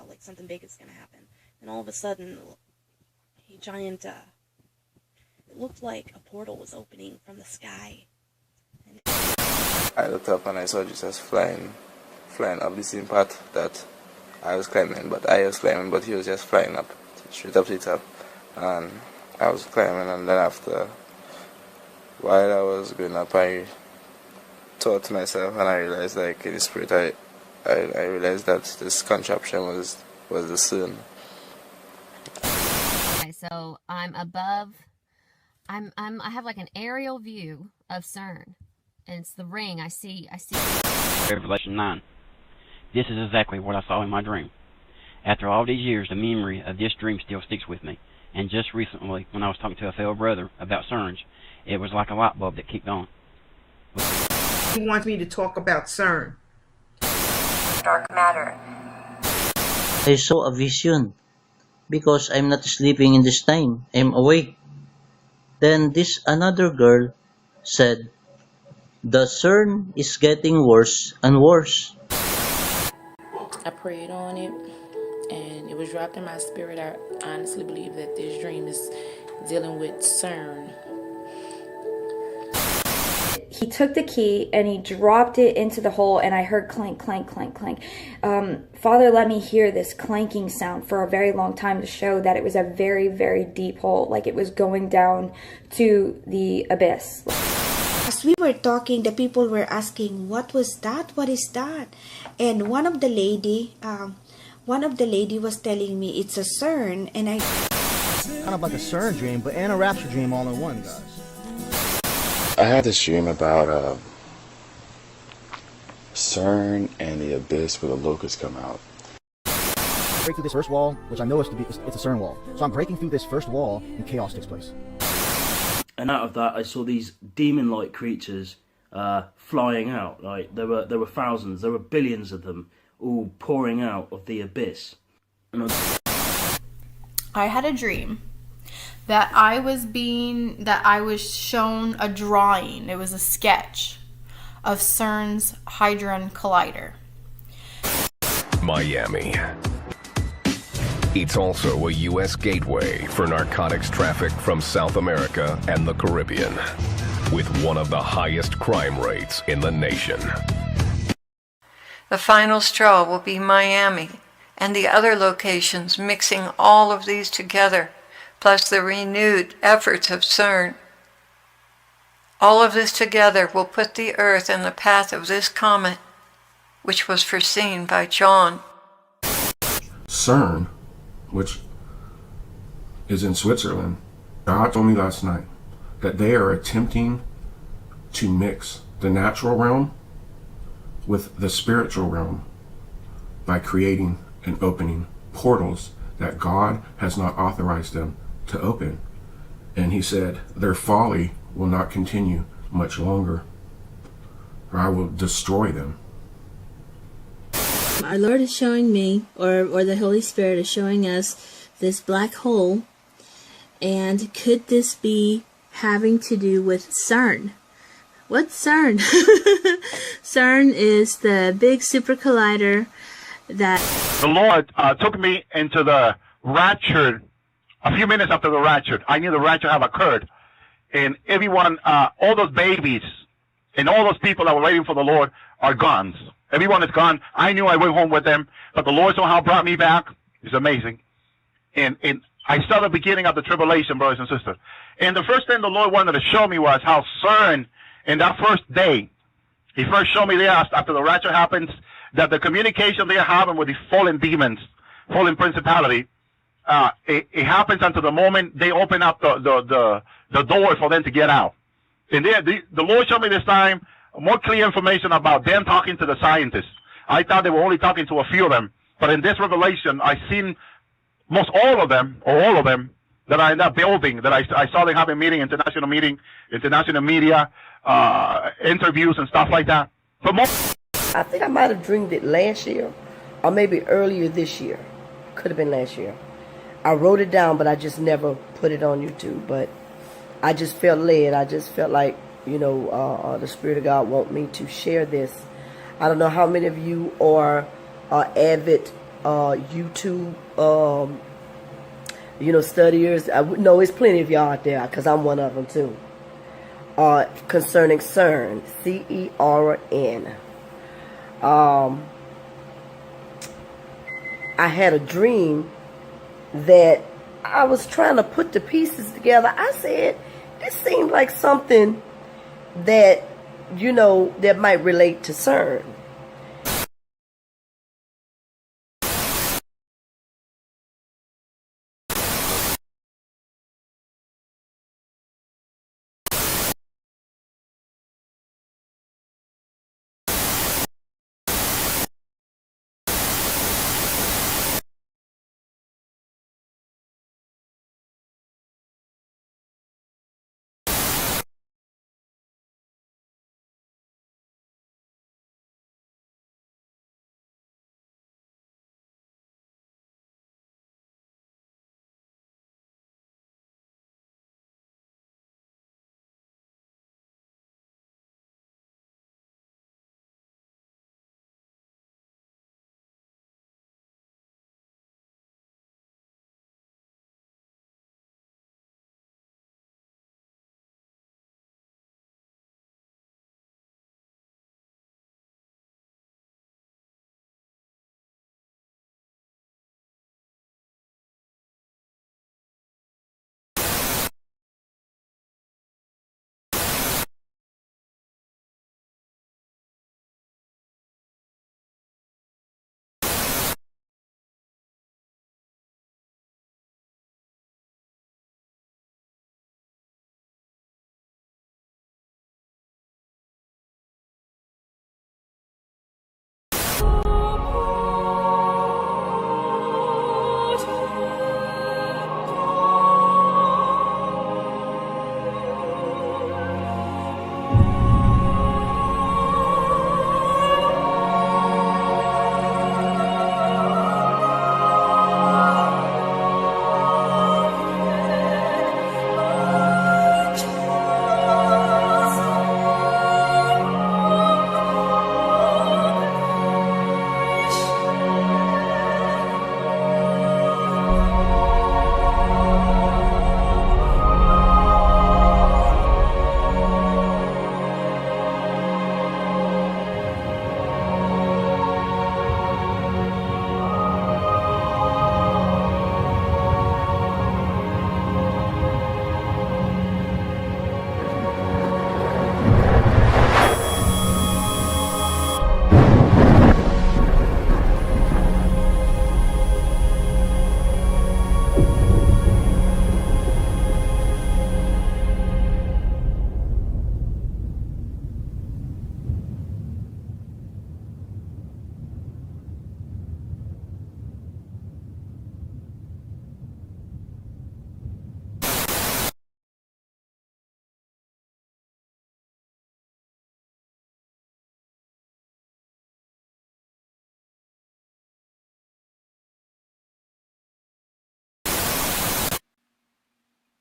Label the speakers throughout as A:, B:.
A: like something big is going to happen. And all of a sudden, a giant, it looked like a portal was opening from the sky. And
B: I looked up and I saw Jesus flying up the same path that I was climbing, but he was just flying up, straight up to the top. And I was climbing, and then after, while I was going up, I thought to myself, and I realized, like, in the spirit, I realized that this contraption was the C.E.R.N.
C: Okay, so I'm above, I have like an aerial view of C.E.R.N. And it's the ring. I see.
D: Revelation 9. This is exactly what I saw in my dream. After all these years, the memory of this dream still sticks with me. And just recently, when I was talking to a fellow brother about C.E.R.N, it was like a light bulb that kicked on.
E: He wants me to talk about C.E.R.N.
F: Dark matter.
G: I saw a vision because I'm not sleeping in this time. I'm awake. Then this another girl said, "The C.E.R.N is getting worse and worse."
H: I prayed on it, and it was dropped in my spirit. I honestly believe that this dream is dealing with C.E.R.N.
I: He took the key and he dropped it into the hole, and I heard clank, clank, clank, clank. Father let me hear this clanking sound for a very long time to show that it was a very, very deep hole, like it was going down to the abyss.
J: As we were talking, the people were asking, "What was that? What is that?" And one of the lady was telling me it's a C.E.R.N, and I
K: kind of like a C.E.R.N dream, but and a Rapture dream all in one, guys.
L: I had this dream about C.E.R.N and the abyss where the locusts come out.
K: Break through this first wall, which I know it's a C.E.R.N wall. So I'm breaking through this first wall, and chaos takes place.
M: And out of that, I saw these demon-like creatures flying out. Like there were thousands, there were billions of them, all pouring out of the abyss. And
N: I had a dream that I was shown a drawing. It was a sketch of CERN's Hadron Collider.
O: Miami. It's also a U.S. gateway for narcotics traffic from South America and the Caribbean, with one of the highest crime rates in the nation.
F: The final straw will be Miami and the other locations, mixing all of these together, plus the renewed efforts of C.E.R.N. All of this together will put the earth in the path of this comet, which was foreseen by John.
P: C.E.R.N, which is in Switzerland, God told me last night that they are attempting to mix the natural realm with the spiritual realm by creating and opening portals that God has not authorized them to open. And he said, their folly will not continue much longer, or I will destroy them.
Q: Our Lord is showing me, or the Holy Spirit is showing us this black hole, and could this be having to do with C.E.R.N? What's C.E.R.N? C.E.R.N is the big super collider that...
R: The Lord took me into the Rapture a few minutes after the Rapture. I knew the Rapture had occurred, and everyone, all those babies and all those people that were waiting for the Lord are gone. Everyone is gone. I knew I went home with them, but the Lord somehow brought me back. It's amazing. And I saw the beginning of the tribulation, brothers and sisters. And the first thing the Lord wanted to show me was how C.E.R.N, in that first day, he first showed me there after the rapture happens, that the communication they're having with the fallen demons, fallen principality, it happens until the moment they open up the door for them to get out. And the Lord showed me this time more clear information about them talking to the scientists. I thought they were only talking to a few of them, but in this revelation, I seen most all of them, or all of them, that are in that building, that I saw them having international media, interviews and stuff like that. But
S: I think I might have dreamed it last year, or maybe earlier this year. Could have been last year. I wrote it down, but I just never put it on YouTube. But I just felt led. I just felt like, you know, the Spirit of God want me to share this. I don't know how many of you are avid YouTube, studiers. No, it's plenty of y'all out there because I'm one of them too. Concerning C.E.R.N, C.E.R.N. I had a dream that I was trying to put the pieces together. I said, this seemed like something that, that might relate to C.E.R.N.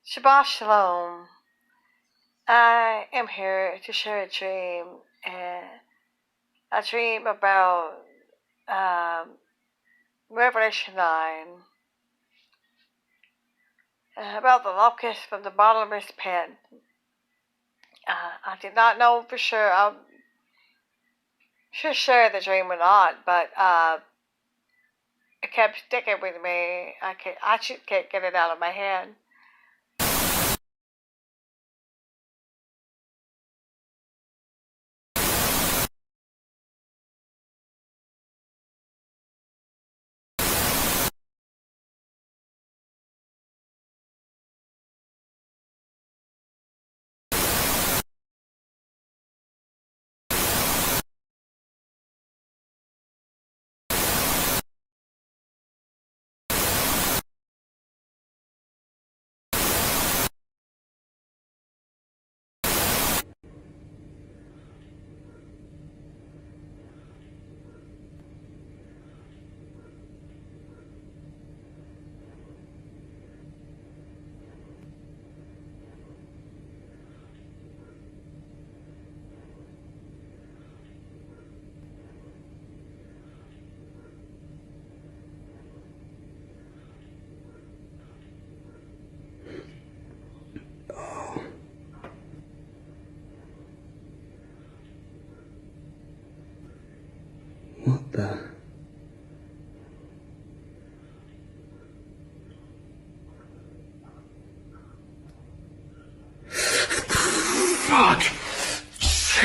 F: Shabbat Shalom. I am here to share a dream, and a dream about Revelation 9, about the locust from the bottomless pit. I did not know for sure. I should share the dream or not, but it kept sticking with me. I just can't get it out of my head.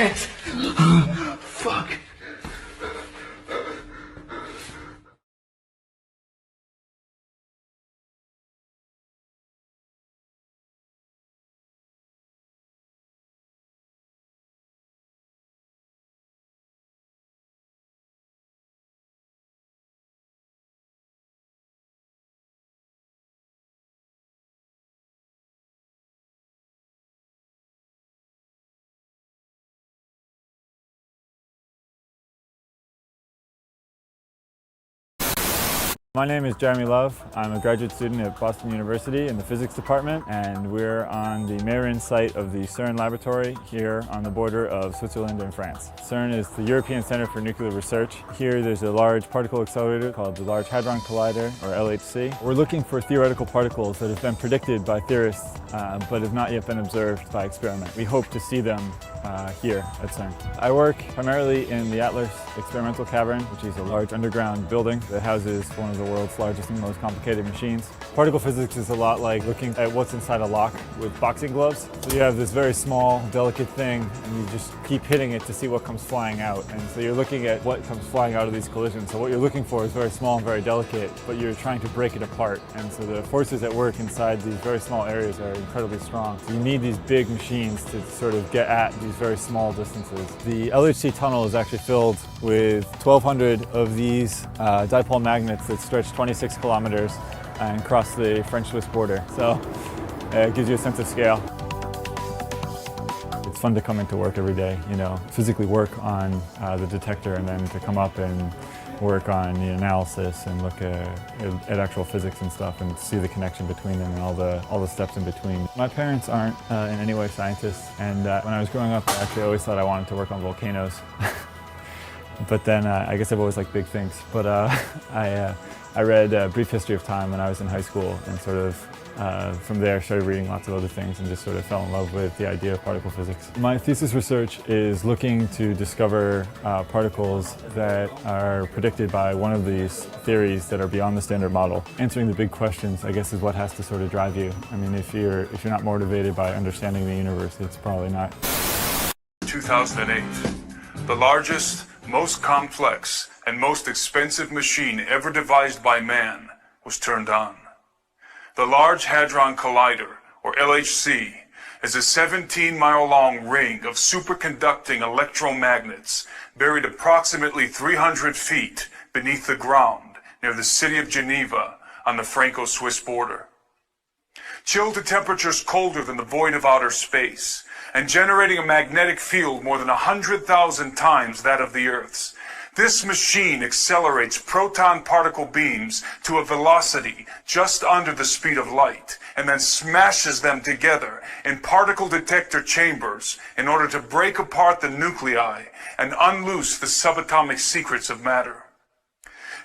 T: Shit. Fuck.
U: My name is Jeremy Love. I'm a graduate student at Boston University in the physics department, and we're on the C.E.R.N site of the C.E.R.N laboratory here on the border of Switzerland and France. C.E.R.N is the European Center for Nuclear Research. Here there's a large particle accelerator called the Large Hadron Collider, or LHC. We're looking for theoretical particles that have been predicted by theorists but have not yet been observed by experiment. We hope to see them here at C.E.R.N. I work primarily in the Atlas Experimental Cavern, which is a large underground building that houses one of the world's largest and most complicated machines. Particle physics is a lot like looking at what's inside a lock with boxing gloves. So you have this very small, delicate thing, and you just keep hitting it to see what comes flying out. And so you're looking at what comes flying out of these collisions. So what you're looking for is very small and very delicate, but you're trying to break it apart. And so the forces at work inside these very small areas are incredibly strong. So you need these big machines to sort of get at these very small distances. The LHC tunnel is actually filled with 1,200 of these dipole magnets that stretch 26 kilometers and cross the French-Swiss border. So it gives you a sense of scale. It's fun to come into work every day, you know, physically work on the detector, and then to come up and work on the analysis and look at actual physics and stuff and see the connection between them and all the steps in between. My parents aren't in any way scientists, and when I was growing up, I actually always thought I wanted to work on volcanoes. But then I guess I've always liked big things. But I read A Brief History of Time when I was in high school, and sort of from there started reading lots of other things and just sort of fell in love with the idea of particle physics. My thesis research is looking to discover particles that are predicted by one of these theories that are beyond the standard model. Answering the big questions, I guess, is what has to sort of drive you. I mean, if you're not motivated by understanding the universe, it's probably not.
V: 2008, the largest, most complex, and most expensive machine ever devised by man was turned on. The Large Hadron Collider, or LHC, is a 17-mile-long ring of superconducting electromagnets buried approximately 300 feet beneath the ground near the city of Geneva on the Franco-Swiss border. Chilled to temperatures colder than the void of outer space, and generating a magnetic field more than 100,000 times that of the Earth's, this machine accelerates proton particle beams to a velocity just under the speed of light, and then smashes them together in particle detector chambers in order to break apart the nuclei and unloose the subatomic secrets of matter.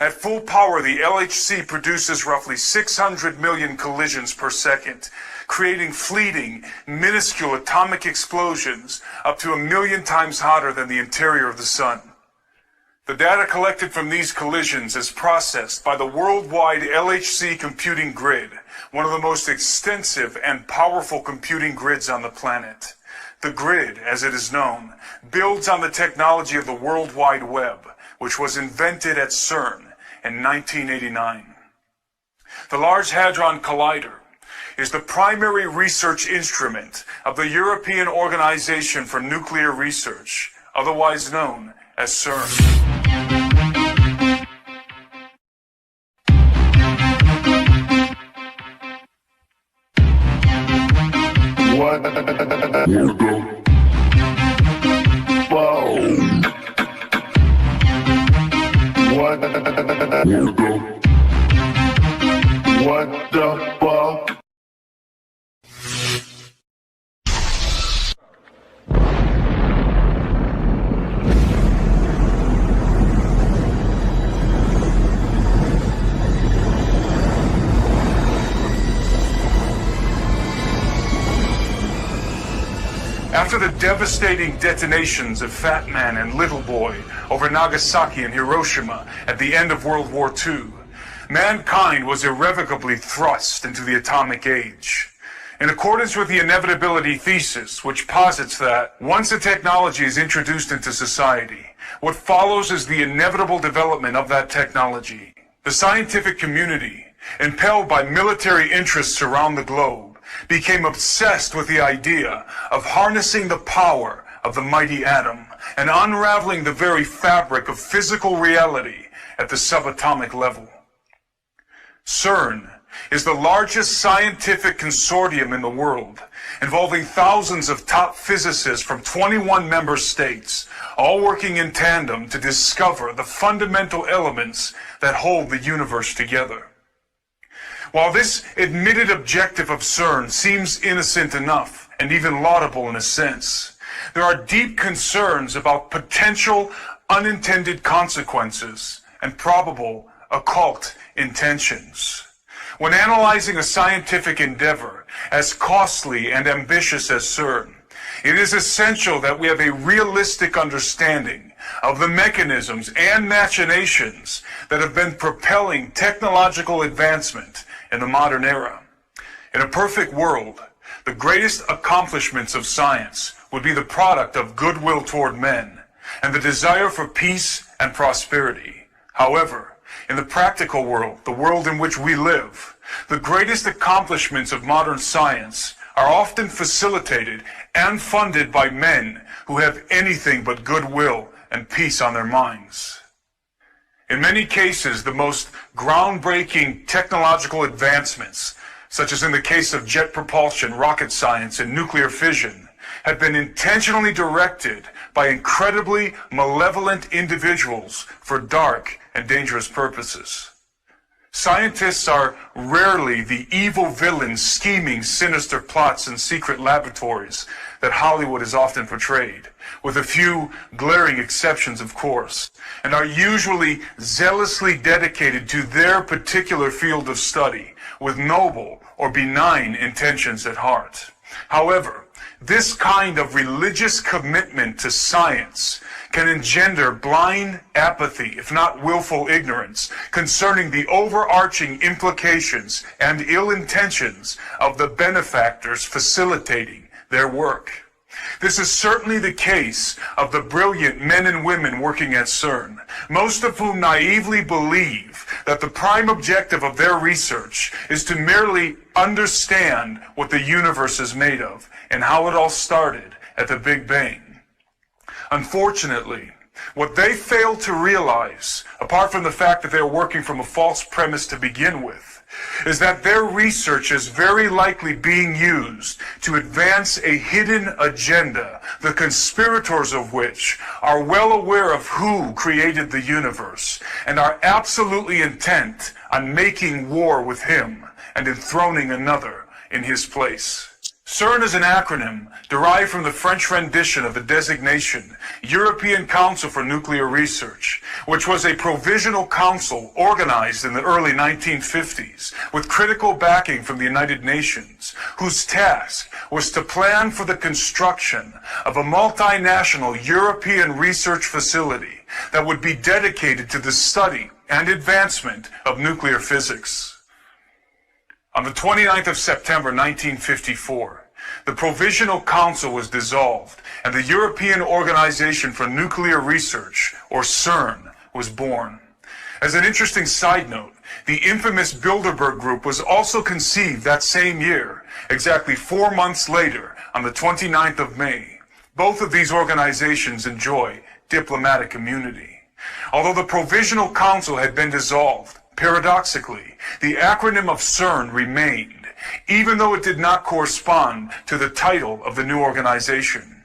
V: At full power, the LHC produces roughly 600 million collisions per second, creating fleeting, minuscule atomic explosions up to 1 million times hotter than the interior of the sun. The data collected from these collisions is processed by the worldwide LHC computing grid, one of the most extensive and powerful computing grids on the planet. The grid, as it is known, builds on the technology of the World Wide Web, which was invented at C.E.R.N in 1989. The Large Hadron Collider is the primary research instrument of the European Organization for Nuclear Research, otherwise known as C.E.R.N.
T: What the What the fuck?
V: After the devastating detonations of Fat Man and Little Boy over Nagasaki and Hiroshima at the end of World War II, mankind was irrevocably thrust into the atomic age. In accordance with the inevitability thesis, which posits that once a technology is introduced into society, what follows is the inevitable development of that technology. The scientific community, impelled by military interests around the globe, became obsessed with the idea of harnessing the power of the mighty atom and unraveling the very fabric of physical reality at the subatomic level. C.E.R.N. is the largest scientific consortium in the world, involving thousands of top physicists from 21 member states, all working in tandem to discover the fundamental elements that hold the universe together. While this admitted objective of C.E.R.N. seems innocent enough, and even laudable in a sense, there are deep concerns about potential unintended consequences and probable occult intentions. When analyzing a scientific endeavor as costly and ambitious as C.E.R.N., it is essential that we have a realistic understanding of the mechanisms and machinations that have been propelling technological advancement in the modern era. In a perfect world, the greatest accomplishments of science would be the product of goodwill toward men and the desire for peace and prosperity. However, in the practical world, the world in which we live, the greatest accomplishments of modern science are often facilitated and funded by men who have anything but goodwill and peace on their minds. In many cases, the most groundbreaking technological advancements, such as in the case of jet propulsion, rocket science, and nuclear fission, have been intentionally directed by incredibly malevolent individuals for dark and dangerous purposes. Scientists are rarely the evil villains scheming sinister plots in secret laboratories that Hollywood has often portrayed, with a few glaring exceptions, of course, and are usually zealously dedicated to their particular field of study, with noble or benign intentions at heart. However, this kind of religious commitment to science can engender blind apathy, if not willful ignorance, concerning the overarching implications and ill intentions of the benefactors facilitating their work. This is certainly the case of the brilliant men and women working at C.E.R.N., most of whom naively believe that the prime objective of their research is to merely understand what the universe is made of and how it all started at the Big Bang. Unfortunately, what they fail to realize, apart from the fact that they're working from a false premise to begin with, is that their research is very likely being used to advance a hidden agenda, the conspirators of which are well aware of who created the universe and are absolutely intent on making war with him and enthroning another in his place. C.E.R.N. is an acronym derived from the French rendition of the designation European Council for Nuclear Research, which was a provisional council organized in the early 1950s with critical backing from the United Nations, whose task was to plan for the construction of a multinational European research facility that would be dedicated to the study and advancement of nuclear physics. On the 29th of September 1954, the Provisional Council was dissolved and the European Organization for Nuclear Research, or C.E.R.N., was born. As an interesting side note, the infamous Bilderberg Group was also conceived that same year, exactly 4 months later, on the 29th of May. Both of these organizations enjoy diplomatic immunity. Although the Provisional Council had been dissolved, paradoxically, the acronym of C.E.R.N. remained, even though it did not correspond to the title of the new organization.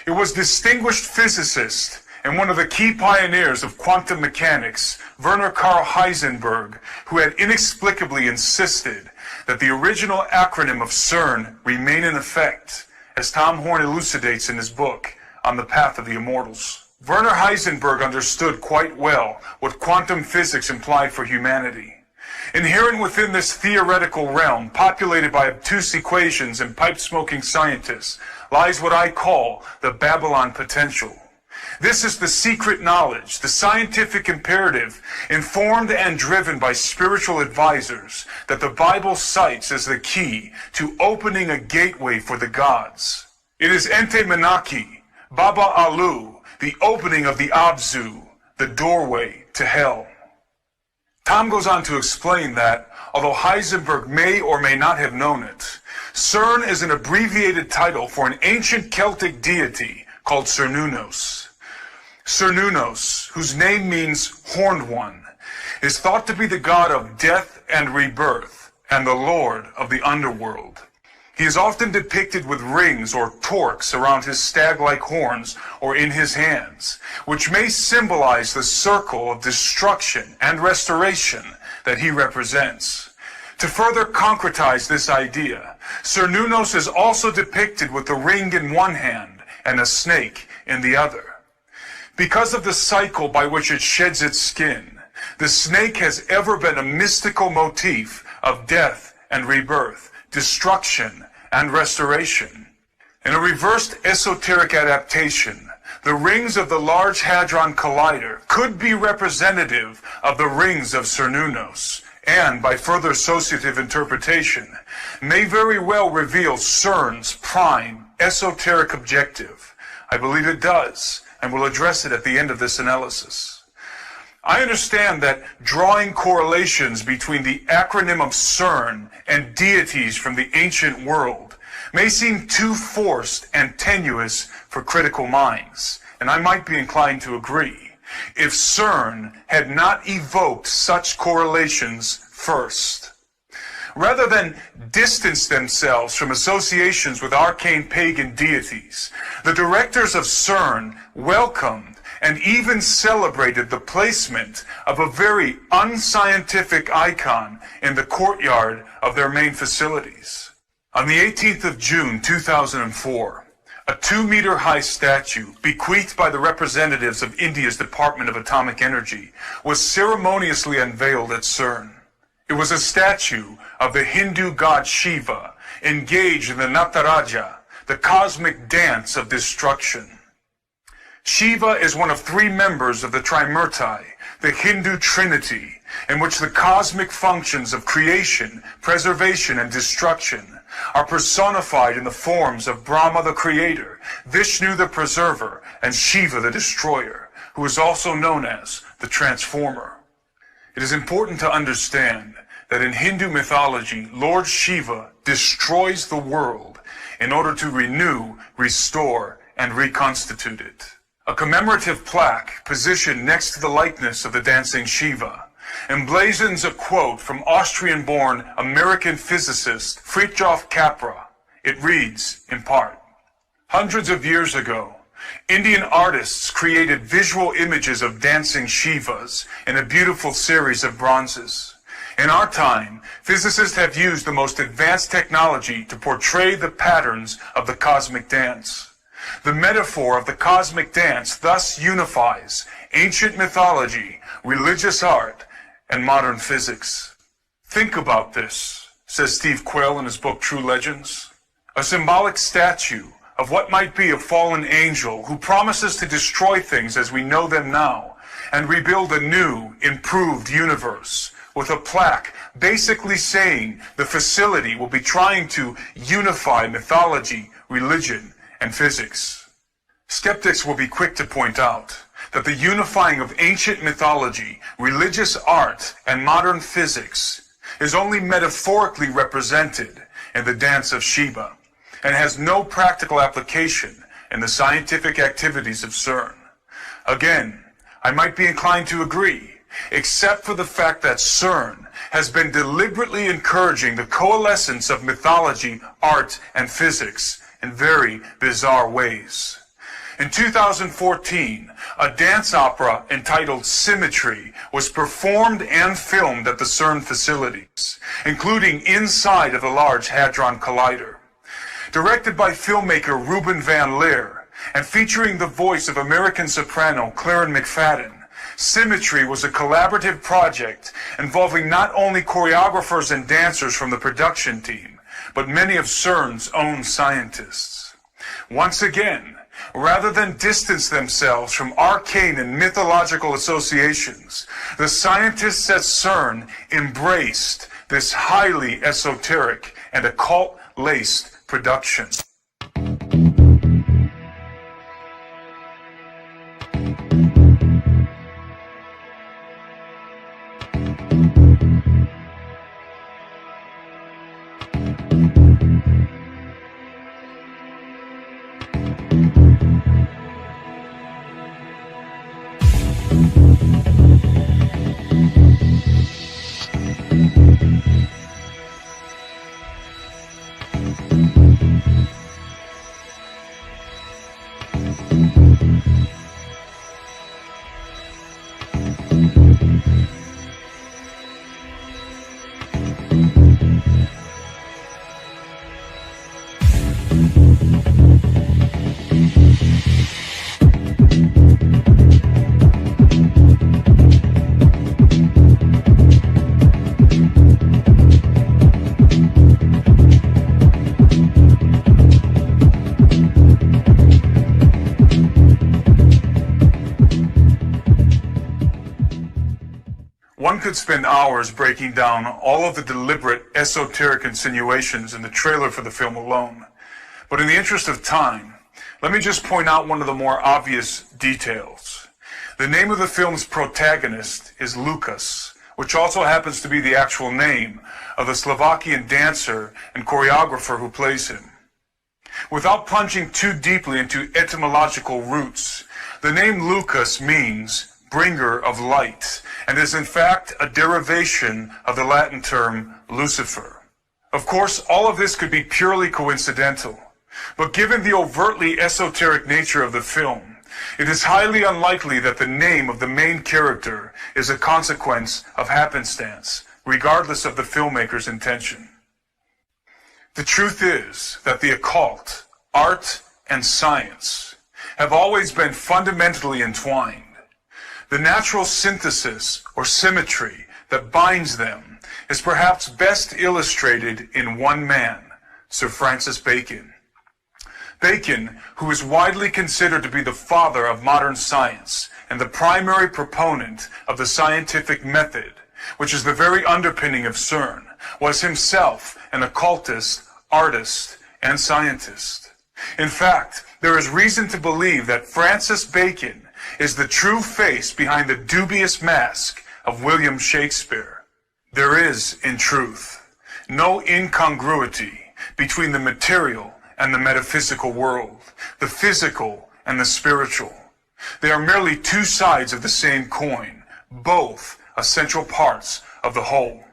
V: It was distinguished physicist and one of the key pioneers of quantum mechanics, Werner Karl Heisenberg, who had inexplicably insisted that the original acronym of C.E.R.N. remain in effect, as Tom Horn elucidates in his book, On the Path of the Immortals. Werner Heisenberg understood quite well what quantum physics implied for humanity. Inherent within this theoretical realm, populated by obtuse equations and pipe-smoking scientists, lies what I call the Babylon potential. This is the secret knowledge, the scientific imperative, informed and driven by spiritual advisors, that the Bible cites as the key to opening a gateway for the gods. It is Ente Menaki, Baba Alu, the opening of the Abzu, the doorway to hell. Tom goes on to explain that, although Heisenberg may or may not have known it, C.E.R.N is an abbreviated title for an ancient Celtic deity called Cernunnos. Cernunnos, whose name means horned one, is thought to be the god of death and rebirth and the lord of the underworld. He is often depicted with rings or torques around his stag-like horns or in his hands, which may symbolize the circle of destruction and restoration that he represents. To further concretize this idea, Cernunnos is also depicted with the ring in one hand and a snake in the other. Because of the cycle by which it sheds its skin, the snake has ever been a mystical motif of death and rebirth, destruction and restoration. In a reversed esoteric adaptation, the rings of the Large Hadron Collider could be representative of the rings of Cernunnos, and, by further associative interpretation, may very well reveal C.E.R.N's prime esoteric objective. I believe it does, and will address it at the end of this analysis. I understand that drawing correlations between the acronym of C.E.R.N and deities from the ancient world may seem too forced and tenuous for critical minds, and I might be inclined to agree, if C.E.R.N had not evoked such correlations first. Rather than distance themselves from associations with arcane pagan deities, the directors of C.E.R.N welcomed and even celebrated the placement of a very unscientific icon in the courtyard of their main facilities. On the 18th of June 2004, a 2-meter-high statue, bequeathed by the representatives of India's Department of Atomic Energy, was ceremoniously unveiled at C.E.R.N. It was a statue of the Hindu god Shiva, engaged in the Nataraja, the cosmic dance of destruction. Shiva is one of 3 members of the Trimurti, the Hindu Trinity, in which the cosmic functions of creation, preservation, and destruction are personified in the forms of Brahma the creator, Vishnu the preserver, and Shiva the destroyer, who is also known as the transformer. It is important to understand that in Hindu mythology, Lord Shiva destroys the world in order to renew, restore, and reconstitute it. A commemorative plaque positioned next to the likeness of the dancing Shiva emblazons a quote from Austrian-born American physicist Fritjof Capra. It reads, in part, "Hundreds of years ago, Indian artists created visual images of dancing Shivas in a beautiful series of bronzes. In our time, physicists have used the most advanced technology to portray the patterns of the cosmic dance. The metaphor of the cosmic dance thus unifies ancient mythology, religious art, and modern physics." Think about this, says Steve Quayle in his book True Legends. A symbolic statue of what might be a fallen angel who promises to destroy things as we know them now and rebuild a new, improved universe, with a plaque basically saying the facility will be trying to unify mythology, religion, and physics. Skeptics will be quick to point out that the unifying of ancient mythology, religious art, and modern physics is only metaphorically represented in the dance of Shiva, and has no practical application in the scientific activities of C.E.R.N. Again, I might be inclined to agree, except for the fact that C.E.R.N has been deliberately encouraging the coalescence of mythology, art, and physics in very bizarre ways. In 2014, a dance opera entitled Symmetry was performed and filmed at the C.E.R.N facilities, including inside of the Large Hadron Collider. Directed by filmmaker Ruben Van Leer and featuring the voice of American soprano Claren McFadden, Symmetry was a collaborative project involving not only choreographers and dancers from the production team, but many of C.E.R.N's own scientists. Once again, Rather than distance themselves from arcane and mythological associations, the scientists at CERN embraced this highly esoteric and occult-laced production. One could spend hours breaking down all of the deliberate esoteric insinuations in the trailer for the film alone. But in the interest of time, let me just point out one of the more obvious details. The name of the film's protagonist is Lucas, which also happens to be the actual name of the Slovakian dancer and choreographer who plays him. Without plunging too deeply into etymological roots, the name Lucas means bringer of light, and is in fact a derivation of the Latin term Lucifer. Of course, all of this could be purely coincidental, but given the overtly esoteric nature of the film, it is highly unlikely that the name of the main character is a consequence of happenstance, regardless of the filmmaker's intention. The truth is that the occult, art, and science have always been fundamentally entwined. The natural synthesis or symmetry that binds them is perhaps best illustrated in one man, Sir Francis Bacon. Bacon, who is widely considered to be the father of modern science and the primary proponent of the scientific method, which is the very underpinning of CERN, was himself an occultist, artist, and scientist. In fact, there is reason to believe that Francis Bacon is the true face behind the dubious mask of William Shakespeare. There is, in truth, no incongruity between the material and the metaphysical world, the physical and the spiritual. They are merely two sides of the same coin, both essential parts of the whole.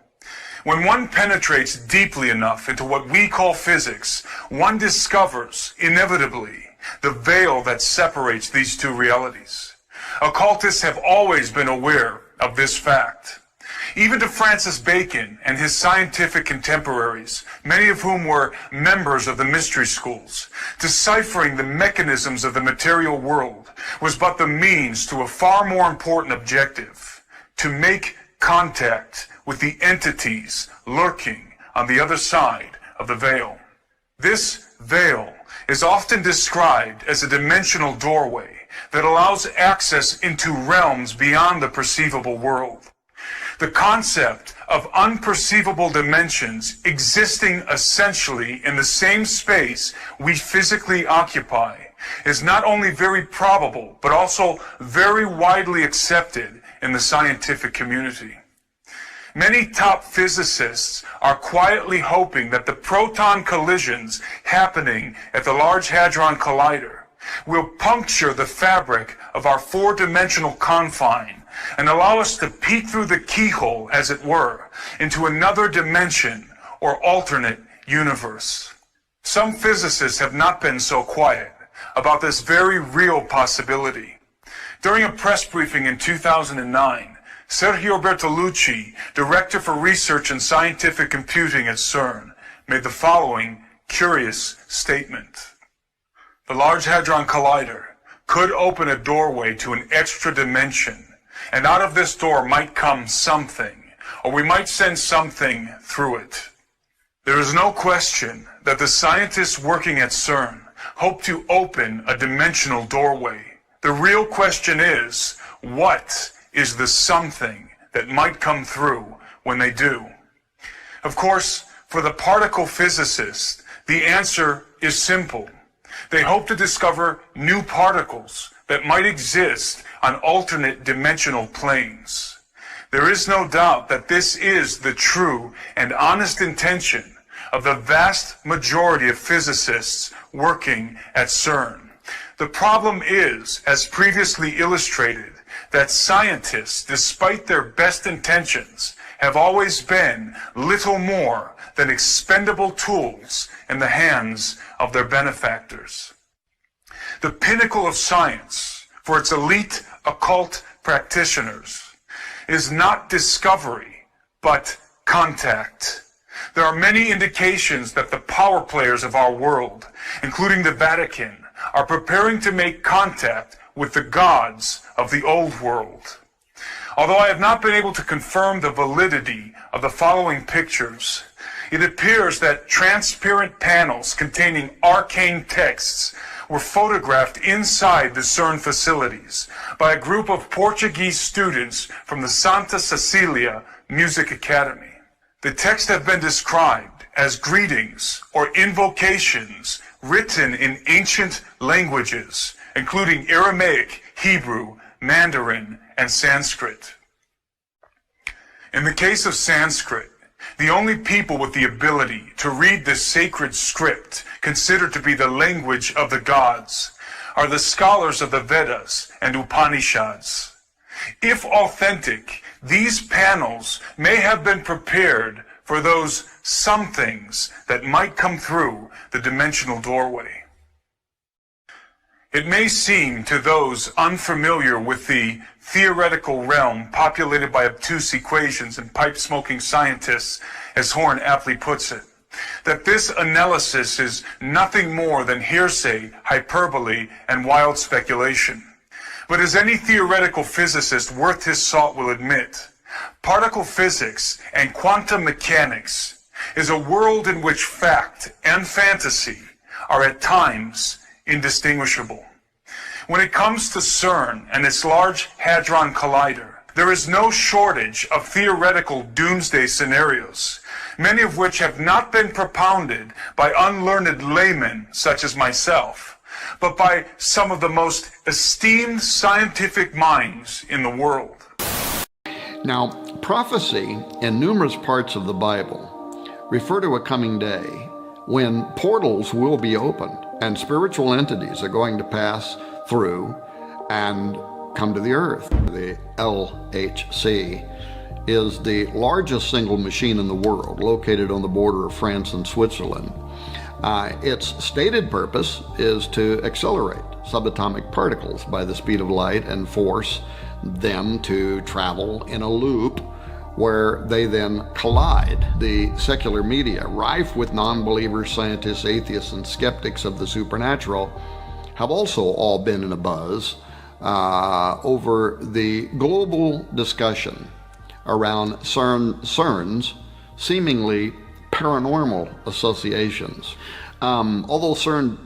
V: When one penetrates deeply enough into what we call physics, one discovers, inevitably, the veil that separates these two realities. Occultists have always been aware of this fact. Even to Francis Bacon and his scientific contemporaries, many of whom were members of the mystery schools, deciphering the mechanisms of the material world was but the means to a far more important objective: to make contact with the entities lurking on the other side of the veil. This veil is often described as a dimensional doorway that allows access into realms beyond the perceivable world. The concept of unperceivable dimensions existing essentially in the same space we physically occupy is not only very probable, but also very widely accepted in the scientific community. Many top physicists are quietly hoping that the proton collisions happening at the Large Hadron Collider will puncture the fabric of our four-dimensional confine and allow us to peek through the keyhole, as it were, into another dimension or alternate universe. Some physicists have not been so quiet about this very real possibility. During a press briefing in 2009, Sergio Bertolucci, Director for Research and Scientific Computing at CERN, made the following curious statement. The Large Hadron Collider could open a doorway to an extra dimension, and out of this door might come something, or we might send something through it. There is no question that the scientists working at CERN hope to open a dimensional doorway. The real question is, what is the something that might come through when they do? Of course, for the particle physicist, the answer is simple. They hope to discover new particles that might exist on alternate dimensional planes. There is no doubt that this is the true and honest intention of the vast majority of physicists working at C.E.R.N. The problem is, as previously illustrated, that scientists, despite their best intentions, have always been little more than expendable tools in the hands of their benefactors. The pinnacle of science, for its elite occult practitioners, is not discovery, but contact. There are many indications that the power players of our world, including the Vatican, are preparing to make contact with the gods of the old world. Although I have not been able to confirm the validity of the following pictures, it appears that transparent panels containing arcane texts were photographed inside the C.E.R.N. facilities by a group of Portuguese students from the Santa Cecilia Music Academy. The texts have been described as greetings or invocations written in ancient languages, including Aramaic, Hebrew, Mandarin, and Sanskrit. In the case of Sanskrit, the only people with the ability to read this sacred script, considered to be the language of the gods, are the scholars of the Vedas and Upanishads. If authentic, these panels may have been prepared for those somethings that might come through the dimensional doorway. It may seem to those unfamiliar with the theoretical realm populated by obtuse equations and pipe-smoking scientists, as Horn aptly puts it, that this analysis is nothing more than hearsay, hyperbole, and wild speculation. But as any theoretical physicist worth his salt will admit, particle physics and quantum mechanics is a world in which fact and fantasy are at times indistinguishable. When it comes to C.E.R.N. and its Large Hadron Collider, there is no shortage of theoretical doomsday scenarios, many of which have not been propounded by unlearned laymen such as myself, but by some of the most esteemed scientific minds in the world.
A: Now, prophecy in numerous parts of the Bible refer to a coming day when portals will be opened and spiritual entities are going to pass through and come to the earth. The LHC is the largest single machine in the world, located on the border of France and Switzerland. Its stated purpose is to accelerate subatomic particles by the speed of light and force them to travel in a loop where they then collide. The secular media, rife with non-believers, scientists, atheists, and skeptics of the supernatural, have also all been in a buzz over the global discussion around C.E.R.N's seemingly paranormal associations. Although C.E.R.N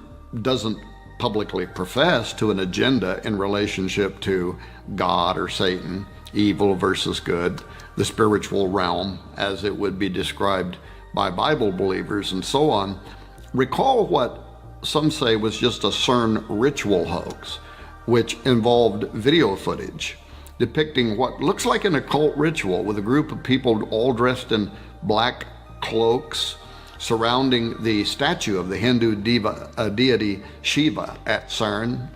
A: doesn't publicly profess to an agenda in relationship to God or Satan, evil versus good, the spiritual realm as it would be described by Bible believers and so on, recall what some say was just a C.E.R.N ritual hoax, which involved video footage depicting what looks like an occult ritual with a group of people all dressed in black cloaks surrounding the statue of the Hindu deity Shiva at C.E.R.N,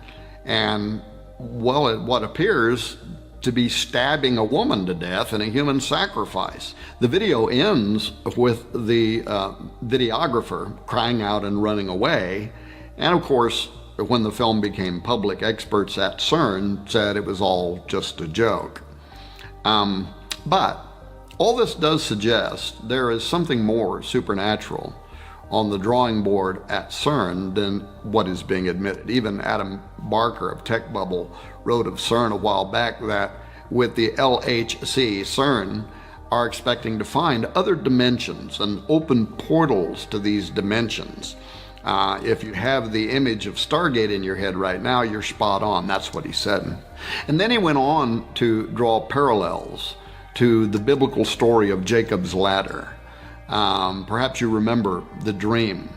A: and, well, what appears to be stabbing a woman to death in a human sacrifice. The video ends with the videographer crying out and running away, and of course, when the film became public, experts at C.E.R.N said it was all just a joke. But all this does suggest there is something more supernatural on the drawing board at C.E.R.N than what is being admitted. Even Adam Barker of Tech Bubble wrote of C.E.R.N a while back that with the LHC, C.E.R.N are expecting to find other dimensions and open portals to these dimensions If you have the image of Stargate in your head right now, you're spot on. That's what he said. And then he went on to draw parallels to the biblical story of Jacob's ladder. Perhaps you remember the dream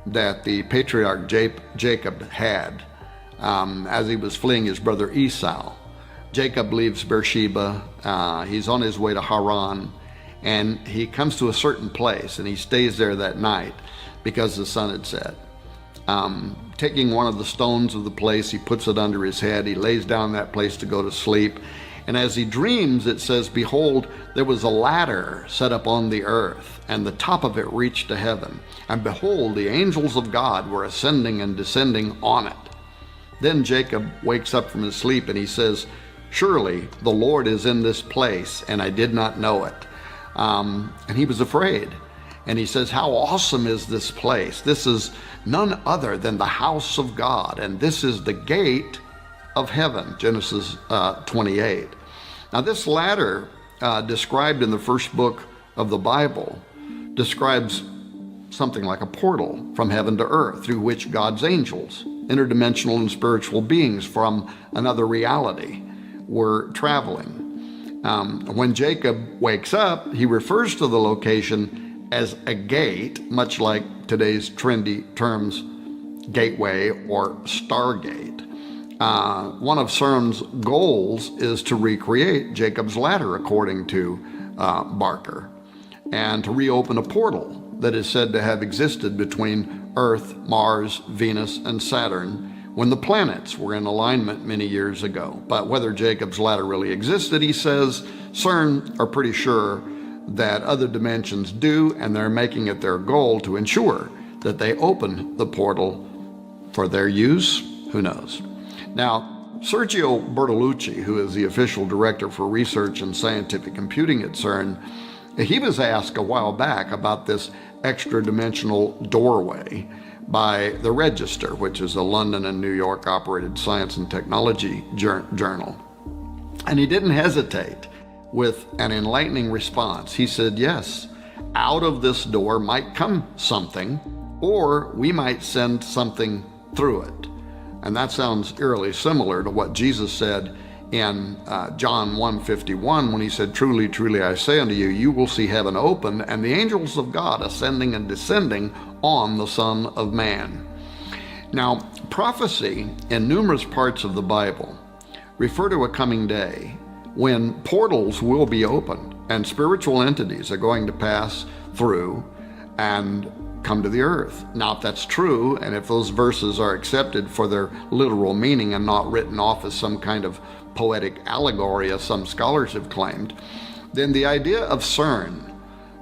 A: that the patriarch Jacob had as he was fleeing his brother Esau. Jacob leaves Beersheba. He's on his way to Haran, and he comes to a certain place, and he stays there that night because the sun had set. Taking one of the stones of the place, he puts it under his head. He lays down that place to go to sleep. And as he dreams, it says, behold, there was a ladder set up on the earth, and the top of it reached to heaven. And behold, the angels of God were ascending and descending on it. Then Jacob wakes up from his sleep, and he says, surely the Lord is in this place, and I did not know it. And he was afraid. And he says, how awesome is this place? This is none other than the house of God, and this is the gate of heaven, Genesis 28. Now this ladder described in the first book of the Bible describes something like a portal from heaven to earth through which God's angels, interdimensional and spiritual beings from another reality, were traveling. When Jacob wakes up, he refers to the location as a gate, much like today's trendy terms gateway or stargate. One of C.E.R.N's goals is to recreate Jacob's ladder, according to Barker, and to reopen a portal that is said to have existed between Earth, Mars, Venus, and Saturn when the planets were in alignment many years ago. But whether Jacob's ladder really existed, he says, C.E.R.N are pretty sure that other dimensions do, and they're making it their goal to ensure that they open the portal for their use. Who knows? Now, Sergio Bertolucci, who is the official director for research and scientific computing at C.E.R.N, he was asked a while back about this extra-dimensional doorway by the Register, which is a London and New York operated science and technology journal. And he didn't hesitate with an enlightening response. He said, yes, out of this door might come something, or we might send something through it. And that sounds eerily similar to what Jesus said in John 1:51 when he said, truly, truly, I say unto you, you will see heaven open and the angels of God ascending and descending on the Son of Man. Now, prophecy in numerous parts of the Bible refer to a coming day when portals will be opened and spiritual entities are going to pass through and come to the earth. Now, if that's true, and if those verses are accepted for their literal meaning and not written off as some kind of poetic allegory, as some scholars have claimed, then the idea of C.E.R.N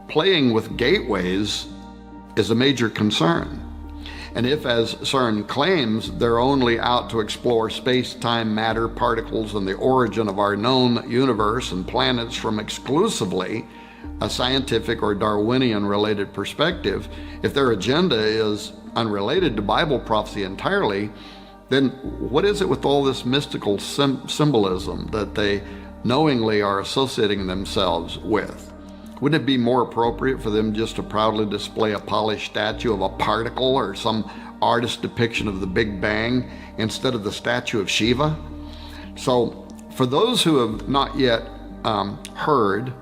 A: playing with gateways is a major concern. And if, as C.E.R.N claims, they're only out to explore space, time, matter, particles, and the origin of our known universe and planets from exclusively a scientific or Darwinian-related perspective, if their agenda is unrelated to Bible prophecy entirely, then what is it with all this mystical symbolism that they knowingly are associating themselves with? Wouldn't it be more appropriate for them just to proudly display a polished statue of a particle or some artist depiction of the Big Bang instead of the statue of Shiva? So for those who have not yet heard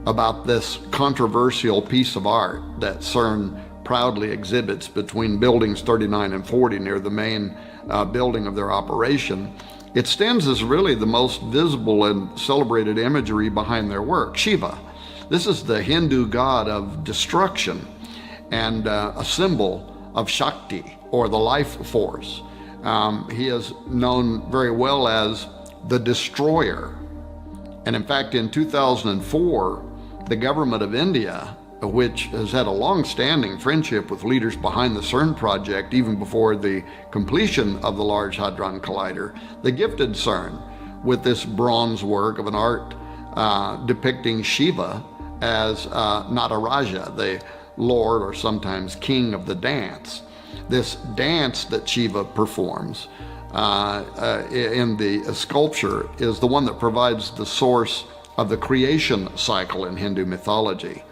A: about this controversial piece of art that C.E.R.N proudly exhibits between buildings 39 and 40 near the main building of their operation, it stands as really the most visible and celebrated imagery behind their work. Shiva. This is the Hindu god of destruction and a symbol of Shakti, or the life force. He is known very well as the destroyer. And in fact, in 2004, the government of India, which has had a long-standing friendship with leaders behind the C.E.R.N project even before the completion of the Large Hadron Collider, they gifted C.E.R.N with this bronze work of an art depicting Shiva as Nataraja, the lord or sometimes king of the dance. This dance that Shiva performs in the sculpture is the one that provides the source of the creation cycle in Hindu mythology,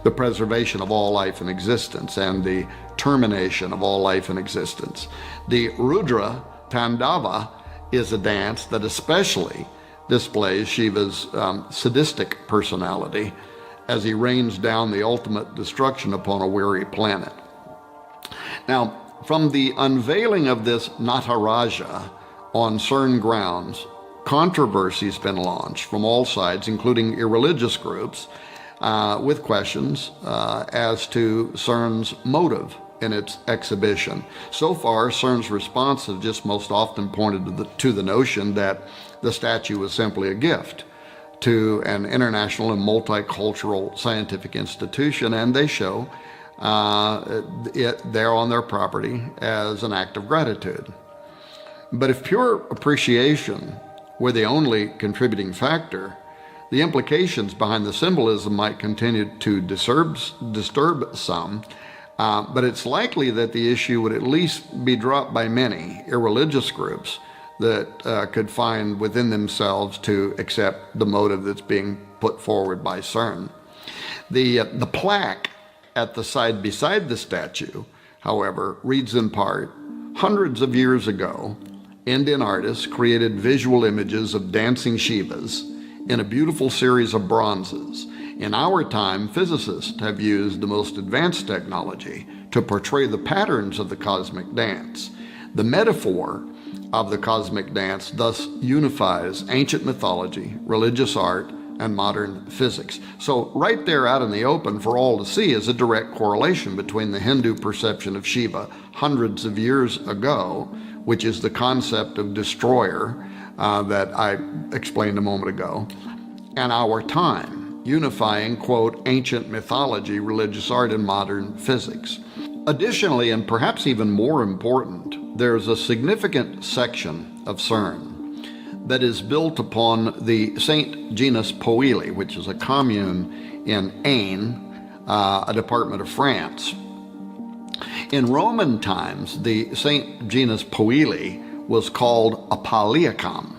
A: the preservation of all life and existence, and the termination of all life and existence. The Rudra Tandava is a dance that especially displays Shiva's sadistic personality as he rains down the ultimate destruction upon a weary planet. Now, from the unveiling of this Nataraja on C.E.R.N grounds, controversy's been launched from all sides, including irreligious groups, with questions as to C.E.R.N's motive in its exhibition. So far, C.E.R.N's response has just most often pointed to the notion that the statue was simply a gift to an international and multicultural scientific institution, and they show it there on their property as an act of gratitude. But if pure appreciation were the only contributing factor, the implications behind the symbolism might continue to disturb some, but it's likely that the issue would at least be dropped by many irreligious groups that could find within themselves to accept the motive that's being put forward by C.E.R.N. The plaque at the side beside the statue, however, reads in part, "Hundreds of years ago, Indian artists created visual images of dancing Shivas in a beautiful series of bronzes. In our time, physicists have used the most advanced technology to portray the patterns of the cosmic dance. The metaphor of the cosmic dance thus unifies ancient mythology, religious art, and modern physics." So right there out in the open for all to see is a direct correlation between the Hindu perception of Shiva hundreds of years ago, which is the concept of destroyer that I explained a moment ago, and our time, unifying, quote, ancient mythology, religious art, and modern physics. Additionally, and perhaps even more important, there's a significant section of C.E.R.N that is built upon the Saint Genus Poili, which is a commune in Ain, a department of France. In Roman times, the Saint Genus Poili was called Apaliacum.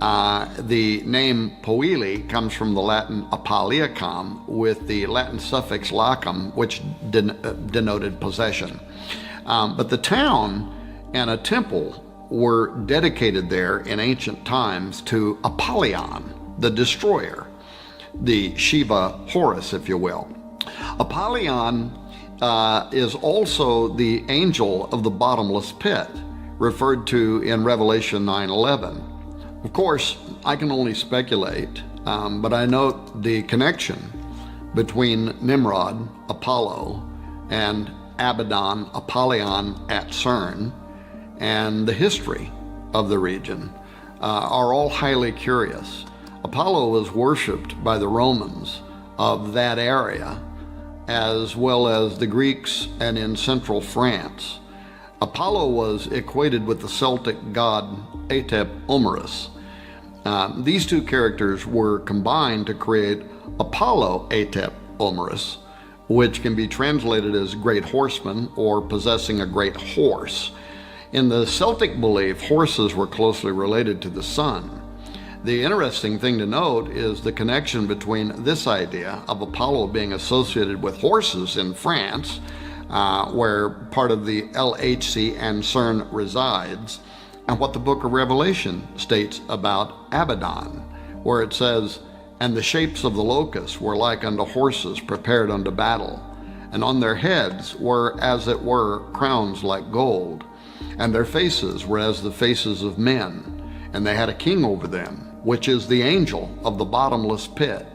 A: The name Poili comes from the Latin Apaliacum with the Latin suffix lacum, which denoted possession. But the town and a temple were dedicated there in ancient times to Apollyon, the destroyer, the Shiva Horus, if you will. Apollyon is also the angel of the bottomless pit, referred to in Revelation 9:11. Of course, I can only speculate, but I note the connection between Nimrod, Apollo, and Abaddon, Apollyon at C.E.R.N, and the history of the region are all highly curious. Apollo was worshipped by the Romans of that area, as well as the Greeks and in central France. Apollo was equated with the Celtic god Atep Omerus. These two characters were combined to create Apollo Atep Omerus, which can be translated as great horseman or possessing a great horse. In the Celtic belief, horses were closely related to the sun. The interesting thing to note is the connection between this idea of Apollo being associated with horses in France, where part of the LHC and C.E.R.N resides, and what the book of Revelation states about Abaddon, where it says, "And the shapes of the locusts were like unto horses prepared unto battle, and on their heads were as it were crowns like gold, and their faces were as the faces of men, and they had a king over them, which is the angel of the bottomless pit,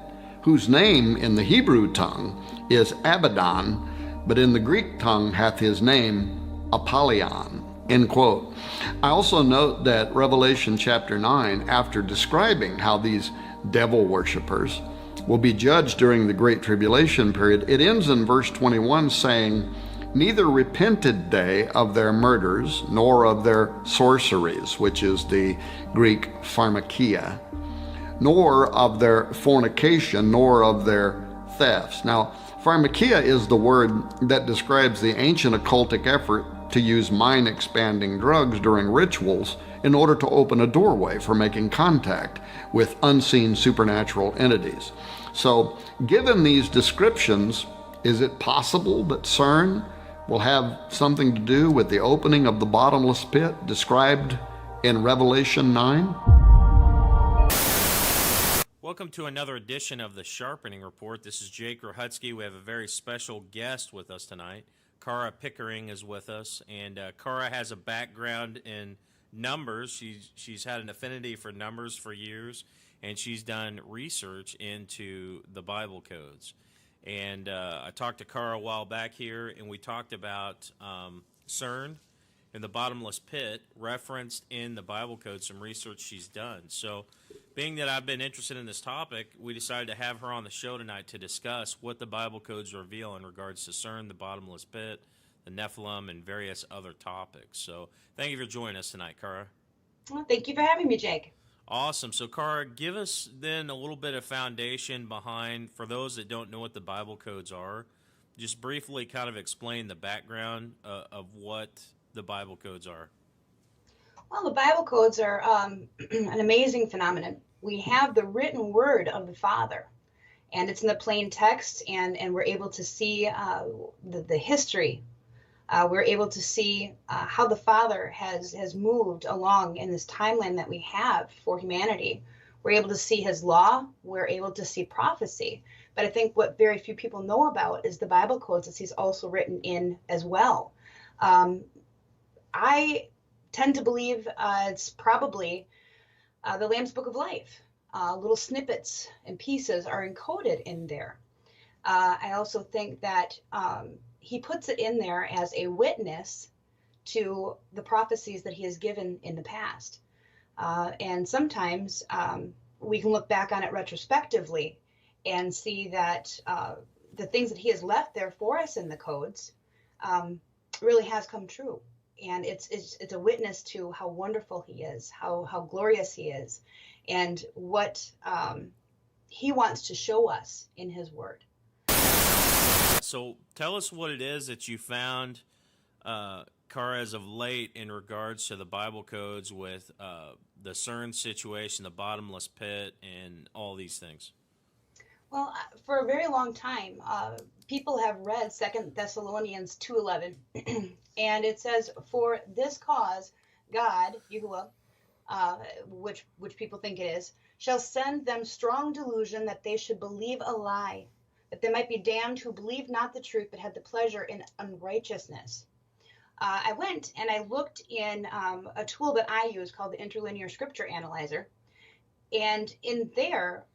A: whose name in the Hebrew tongue is Abaddon, but in the Greek tongue hath his name Apollyon." End quote. I also note that Revelation chapter 9, after describing how these devil worshippers will be judged during the Great Tribulation period, it ends in verse 21 saying, "Neither repented they of their murders, nor of their sorceries," which is the Greek pharmakia, "nor of their fornication, nor of their thefts." Now, pharmakia is the word that describes the ancient occultic effort to use mind-expanding drugs during rituals in order to open a doorway for making contact with unseen supernatural entities. So, given these descriptions, is it possible that C.E.R.N will have something to do with the opening of the bottomless pit described in Revelation 9?
B: Welcome to another edition of the Sharpening Report. This is Jake Rahutsky. We have a very special guest with us tonight. Cara Pickering is with us, and Cara has a background in numbers. She's had an affinity for numbers for years, and she's done research into the Bible codes. And I talked to Cara a while back here, and we talked about C.E.R.N and the bottomless pit referenced in the Bible code, some research she's done. So being that I've been interested in this topic, we decided to have her on the show tonight to discuss what the Bible codes reveal in regards to C.E.R.N, the bottomless pit, the Nephilim, and various other topics. So thank you for joining us tonight, Cara.
C: Well, thank you for having me, Jake.
B: Awesome. So, Cara, give us then a little bit of foundation behind, for those that don't know what the Bible codes are, just briefly kind of explain the background of what the Bible codes are.
C: Well, the Bible codes are an amazing phenomenon. We have the written word of the Father, and it's in the plain text, and we're able to see the history. We're able to see how the Father has moved along in this timeline that we have for humanity. We're able to see his law. We're able to see prophecy. But I think what very few people know about is the Bible codes that he's also written in as well. I tend to believe it's probably the Lamb's Book of Life. Little snippets and pieces are encoded in there. I also think that he puts it in there as a witness to the prophecies that he has given in the past. And sometimes we can look back on it retrospectively and see that the things that he has left there for us in the codes really has come true. And it's a witness to how wonderful he is, how glorious he is, and what he wants to show us in his word.
B: So tell us what it is that you found, Cara, as of late in regards to the Bible codes with the C.E.R.N situation, the bottomless pit, and all these things.
C: Well, for a very long time, people have read 2 Thessalonians 2:11, and it says, "For this cause, God, Yahuwah, which people think it is, shall send them strong delusion that they should believe a lie, that they might be damned who believed not the truth, but had the pleasure in unrighteousness." I went and I looked in a tool that I use called the Interlinear Scripture Analyzer. And in there,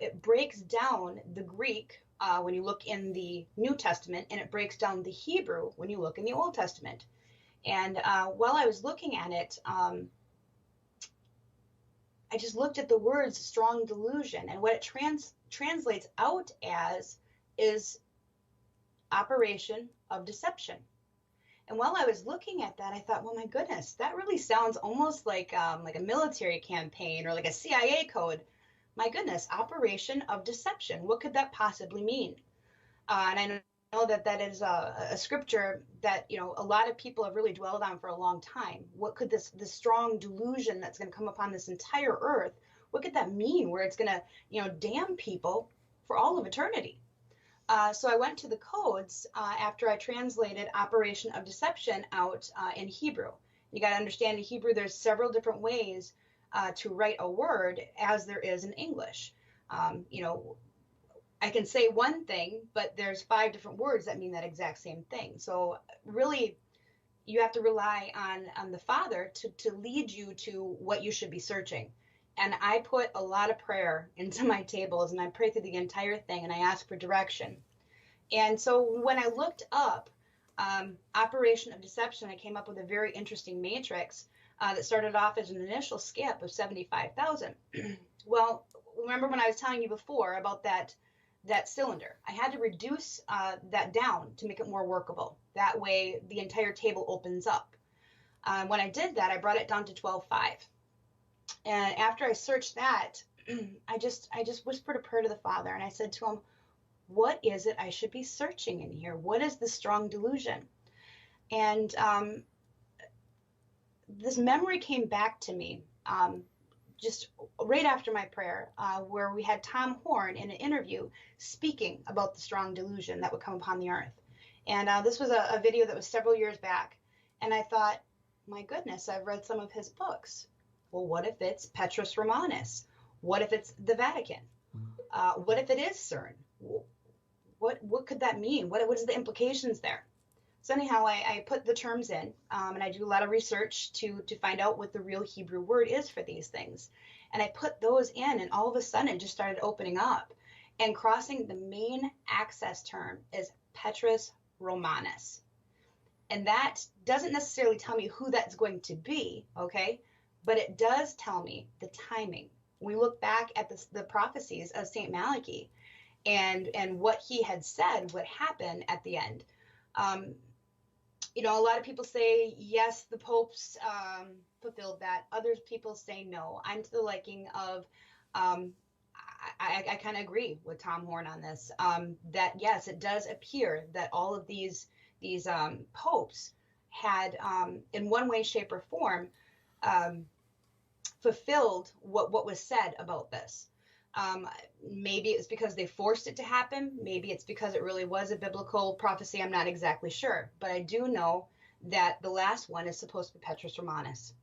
C: it breaks down the Greek when you look in the New Testament, and it breaks down the Hebrew when you look in the Old Testament. And while I was looking at it, I just looked at the words strong delusion, and what it translates out as is operation of deception. And while I was looking at that, I thought, well, my goodness, that really sounds almost like a military campaign or like a CIA code. My goodness, operation of deception. What could that possibly mean? And I know that is a scripture that, a lot of people have really dwelled on for a long time. What could this strong delusion that's going to come upon this entire earth, what could that mean? Where it's going to, damn people for all of eternity. So I went to the codes after I translated operation of deception out in Hebrew. You got to understand, in Hebrew, there's several different ways to write a word as there is in English. I can say one thing, but there's 5 different words that mean that exact same thing. So really, you have to rely on the Father to lead you to what you should be searching. And I put a lot of prayer into my tables, and I prayed through the entire thing, and I asked for direction. And so when I looked up operation of deception, I came up with a very interesting matrix that started off as an initial skip of 75,000. Well, remember when I was telling you before about that cylinder? I had to reduce that down to make it more workable. That way, the entire table opens up. When I did that, I brought it down to 12.5. And after I searched that, I just whispered a prayer to the Father, and I said to him, what is it I should be searching in here? What is the strong delusion? And this memory came back to me just right after my prayer, where we had Tom Horn in an interview speaking about the strong delusion that would come upon the earth. And this was a video that was several years back. And I thought, my goodness, I've read some of his books. Well, what if it's Petrus Romanus? What if it's the Vatican? What if it is CERN? What could that mean? What is the implications there? So anyhow, I put the terms in, and I do a lot of research to find out what the real Hebrew word is for these things. And I put those in, and all of a sudden it just started opening up. And crossing the main access term is Petrus Romanus. And that doesn't necessarily tell me who that's going to be, okay? But it does tell me the timing. We look back at the prophecies of St. Malachi and what he had said would happen at the end. You know, a lot of people say, yes, the popes fulfilled that. Other people say no. I'm to the liking of, I kind of agree with Tom Horn on this, that yes, it does appear that all of these popes had, in one way, shape, or form, fulfilled what was said about this. Maybe it's because they forced it to happen. Maybe it's because it really was a biblical prophecy. I'm not exactly sure. But I do know that the last one is supposed to be Petrus Romanus.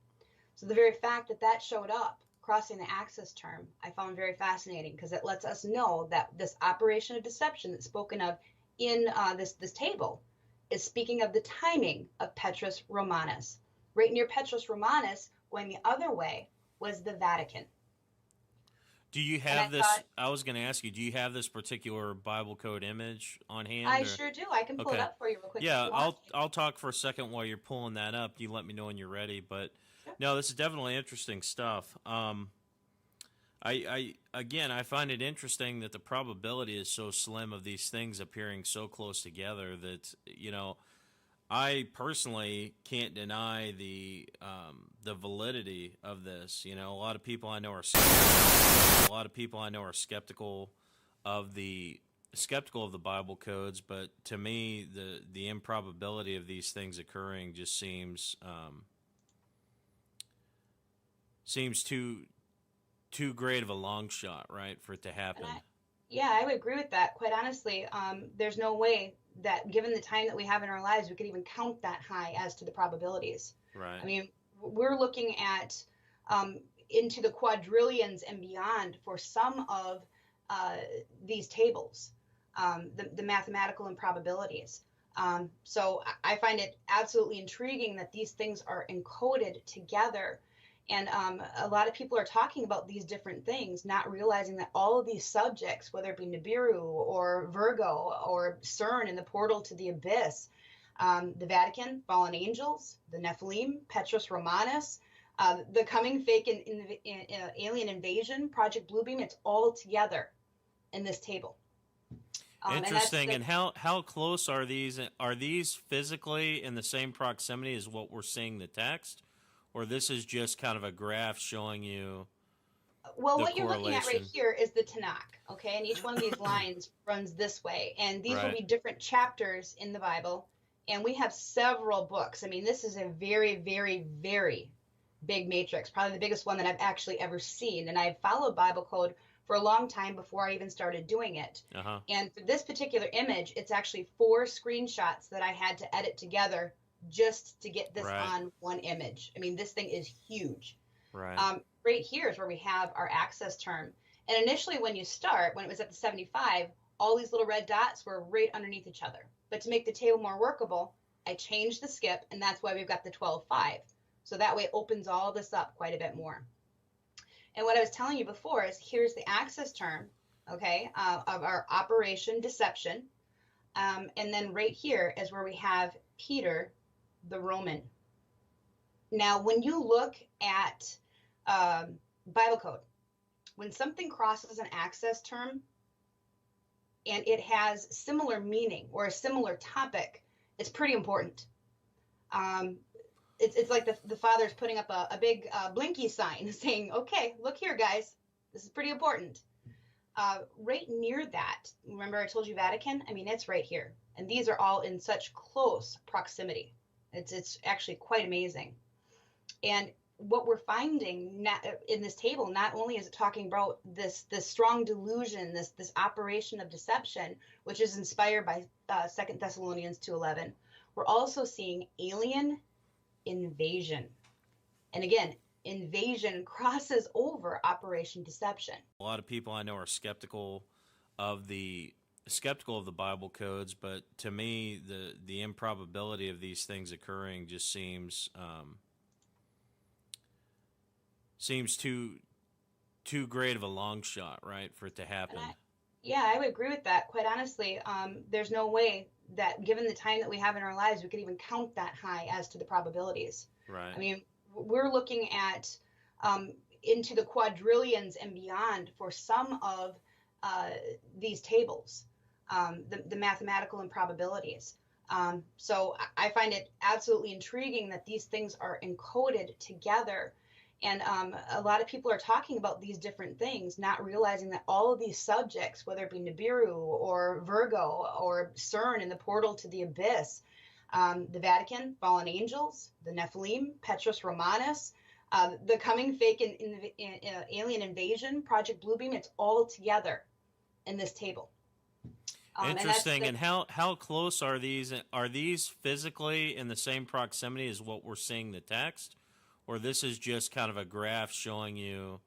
C: So the very fact that that showed up, crossing the access term, I found very fascinating, because it lets us know that this operation of deception that's spoken of in this table is speaking of the timing of Petrus Romanus. Right near Petrus Romanus, going the other way, was the Vatican.
B: Do you have this? I was going to ask you, do you have this particular Bible code image on hand?
C: I sure do. I can pull it up for you real quick.
B: Yeah, I'll talk for a second while you're pulling that up. You let me know when you're ready. But no, this is definitely interesting stuff. I find it interesting that the probability is so slim of these things appearing so close together that, you know, I personally can't deny the validity of this. You know, a lot of people I know are skeptical of the Bible codes, but to me, the improbability of these things occurring just seems too great of a long shot, right, for it to happen.
C: I would agree with that. Quite honestly, there's no way that, given the time that we have in our lives, we could even count that high as to the probabilities.
B: Right.
C: I mean, we're looking at into the quadrillions and beyond for some of these tables, the mathematical improbabilities. So I find it absolutely intriguing that these things are encoded together. And a lot of people are talking about these different things, not realizing that all of these subjects, whether it be Nibiru or Virgo or CERN and the portal to the abyss, the Vatican, fallen angels, the Nephilim, Petrus Romanus, the coming fake alien invasion, Project Bluebeam, it's all together in this table.
B: Interesting. And how close are these? Are these physically in the same proximity as what we're seeing the text? Or this is just kind of a graph showing you
C: Well, what you're looking at right here is the Tanakh, okay? And each one of these lines runs this way. And these will be different chapters in the Bible. And we have several books. I mean, this is a very, very, very big matrix, probably the biggest one that I've actually ever seen. And I've followed Bible code for a long time before I even started doing it. And for this particular image, it's actually 4 screenshots that I had to edit together just to get this on one image. I mean, this thing is huge. Right here is where we have our access term. And initially when you start, when it was at the 75, all these little red dots were right underneath each other. But to make the table more workable, I changed the skip, and that's why we've got the 12.5. So that way it opens all this up quite a bit more. And what I was telling you before is here's the access term, okay, of our operation deception. And then right here is where we have Peter the Roman. Now, when you look at Bible code, when something crosses an access term and it has similar meaning or a similar topic, it's pretty important. It's like the father's putting up a big blinky sign saying, okay, look here, guys, this is pretty important. Right near that, remember I told you Vatican? I mean, it's right here. And these are all in such close proximity. It's actually quite amazing. And what we're finding in this table, not only is it talking about this strong delusion, this operation of deception, which is inspired by 2 Thessalonians 2:11, we're also seeing alien invasion. And again, invasion crosses over Operation Deception.
B: A lot of people I know are skeptical of the Bible codes, but to me, the improbability of these things occurring just seems too great of a long shot, right, for it to happen.
C: Yeah, I would agree with that. Quite honestly, there's no way that, given the time that we have in our lives, we could even count that high as to the probabilities.
B: Right.
C: I mean, we're looking at into the quadrillions and beyond for some of these tables, the mathematical improbabilities. So I find it absolutely intriguing that these things are encoded together. And a lot of people are talking about these different things, not realizing that all of these subjects, whether it be Nibiru or Virgo or C.E.R.N and the portal to the abyss, the Vatican, fallen angels, the Nephilim, Petrus Romanus, the coming fake alien invasion, Project Bluebeam, it's all together in this table.
B: Interesting. And how close are these? Are these physically in the same proximity as what we're seeing the text? Or this is just kind of a graph showing you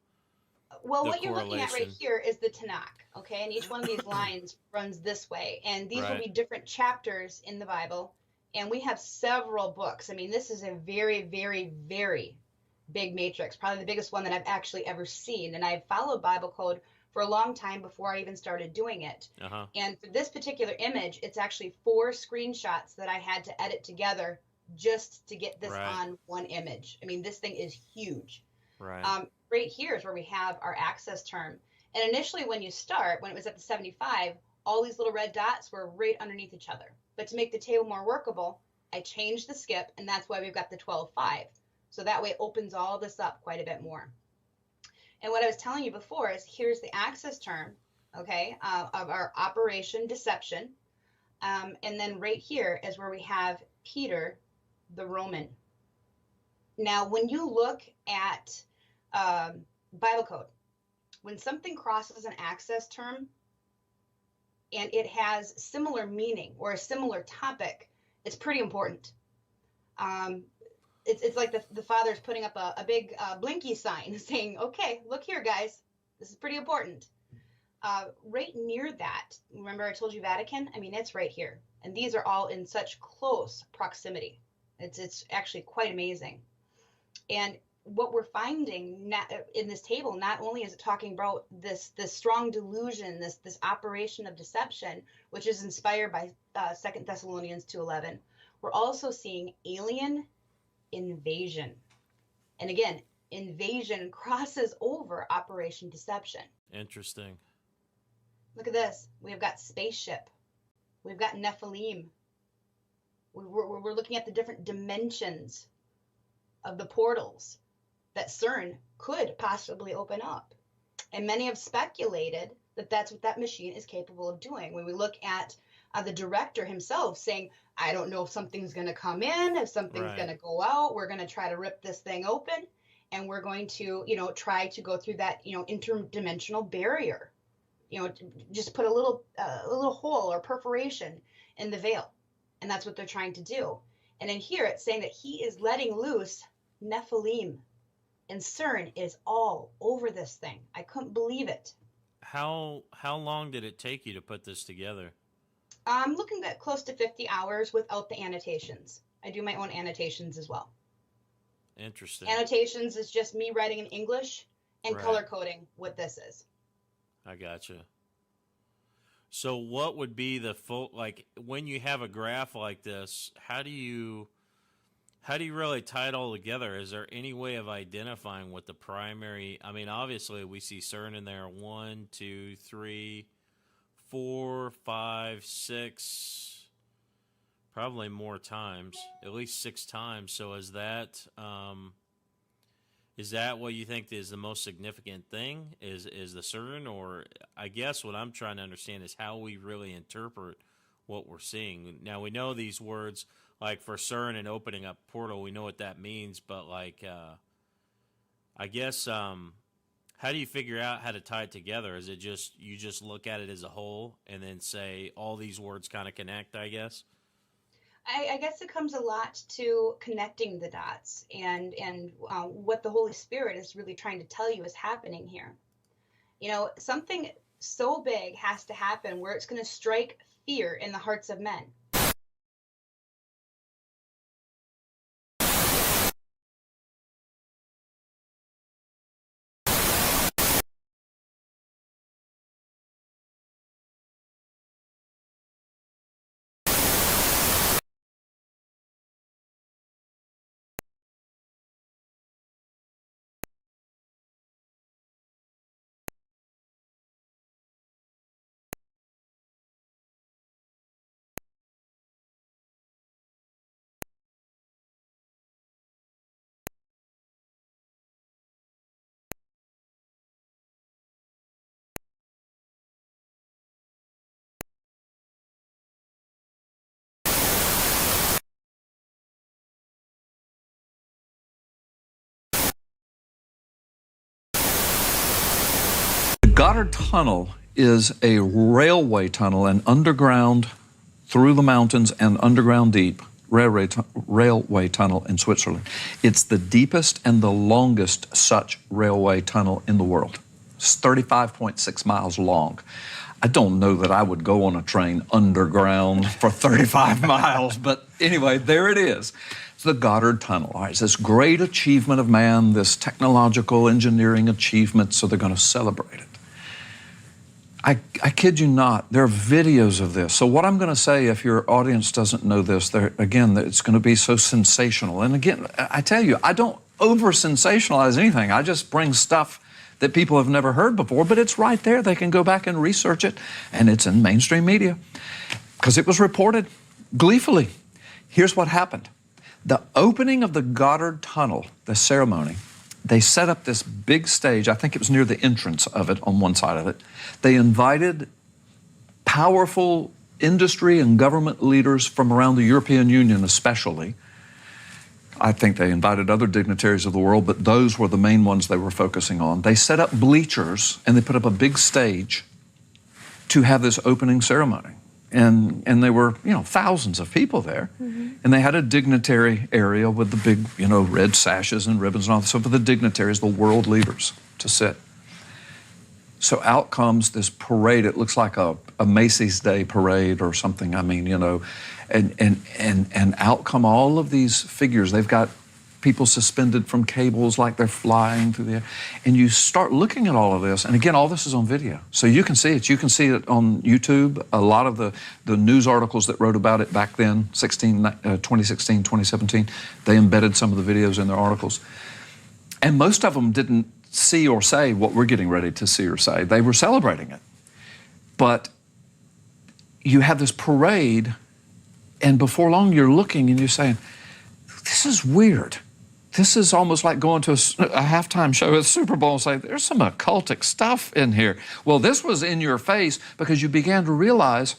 C: well, what you're looking at right here is the Tanakh, okay? And each one of these lines runs this way. And these will be different chapters in the Bible. And we have several books. I mean, this is a very, very, very big matrix, probably the biggest one that I've actually ever seen. And I've followed Bible code for a long time before I even started doing it. And for this particular image, it's actually 4 screenshots that I had to edit together just to get this on one image. I mean, this thing is huge. Right here is where we have our access term. And initially when you start, when it was at the 75, all these little red dots were right underneath each other. But to make the table more workable, I changed the skip, and that's why we've got the 12.5. So that way it opens all this up quite a bit more. And what I was telling you before is here's the access term, okay, of our Operation Deception. And then right here is where we have Peter the Roman. Now, when you look at Bible code, when something crosses an access term and it has similar meaning or a similar topic, it's pretty important. It's like the father's putting up a big blinky sign saying, okay, look here, guys, this is pretty important. Right near that, remember I told you Vatican? I mean, it's right here. And these are all in such close proximity. It's actually quite amazing. And what we're finding in this table, not only is it talking about this strong delusion, this operation of deception, which is inspired by 2 Thessalonians 2:11, we're also seeing alien invasion. And again, invasion crosses over Operation Deception.
B: Interesting.
C: Look at this. We've got spaceship. We've got Nephilim. We're looking at the different dimensions of the portals that C.E.R.N could possibly open up. And many have speculated that that's what that machine is capable of doing. When we look at the director himself saying, I don't know if something's going to come in, if something's going to go out, we're going to try to rip this thing open, and we're going to, try to go through that, interdimensional barrier. Just put a little hole or perforation in the veil. And that's what they're trying to do. And in here, it's saying that he is letting loose Nephilim. And C.E.R.N is all over this thing. I couldn't believe it.
B: How long did it take you to put this together?
C: I'm looking at close to 50 hours without the annotations. I do my own annotations as well.
B: Interesting.
C: Annotations is just me writing in English and color coding what this is.
B: I gotcha. So what would be the full, like when you have a graph like this, how do you really tie it all together? Is there any way of identifying what the primary, I mean, obviously we see C.E.R.N in there 1, 2, 3, 4, 5, 6, probably more times, at least 6 times. So is that what you think is the most significant thing? Is the C.E.R.N, or I guess what I'm trying to understand is how we really interpret what we're seeing. Now we know these words, like for C.E.R.N and opening up portal, we know what that means, but like I guess how do you figure out how to tie it together? Is it just you just look at it as a whole and then say all these words kind of connect, I guess?
C: I guess it comes a lot to connecting the dots and what the Holy Spirit is really trying to tell you is happening here. You know, something so big has to happen where it's going to strike fear in the hearts of men.
D: The Goddard Tunnel is a railway tunnel, an underground through the mountains and underground deep railway tunnel in Switzerland. It's the deepest and the longest such railway tunnel in the world. It's 35.6 miles long. I don't know that I would go on a train underground for 35 miles, but anyway, there it is. It's the Goddard Tunnel. All right, it's this great achievement of man, this technological engineering achievement, so they're going to celebrate it. I kid you not, there are videos of this. So what I'm going to say, if your audience doesn't know this, again, it's going to be so sensational. And again, I tell you, I don't over-sensationalize anything. I just bring stuff that people have never heard before, but it's right there. They can go back and research it, and it's in mainstream media because it was reported gleefully. Here's what happened. The opening of the Goddard Tunnel, the ceremony, they set up this big stage. I think it was near the entrance of it on one side of it. They invited powerful industry and government leaders from around the European Union especially. I think they invited other dignitaries of the world, but those were the main ones they were focusing on. They set up bleachers and they put up a big stage to have this opening ceremony. And there were, thousands of people there. Mm-hmm. And they had a dignitary area with the big, red sashes and ribbons and all that. So for the dignitaries, the world leaders to sit. So out comes this parade. It looks like a Macy's Day parade or something. I mean, and out come all of these figures. They've got people suspended from cables like they're flying through the air. And you start looking at all of this, and again, all this is on video. So you can see it. You can see it on YouTube. A lot of the news articles that wrote about it back then, 2016, 2017, they embedded some of the videos in their articles. And most of them didn't see or say what we're getting ready to see or say. They were celebrating it. But you have this parade, and before long you're looking and you're saying, this is weird. This is almost like going to a halftime show at the Super Bowl and say, there's some occultic stuff in here. Well, this was in your face because you began to realize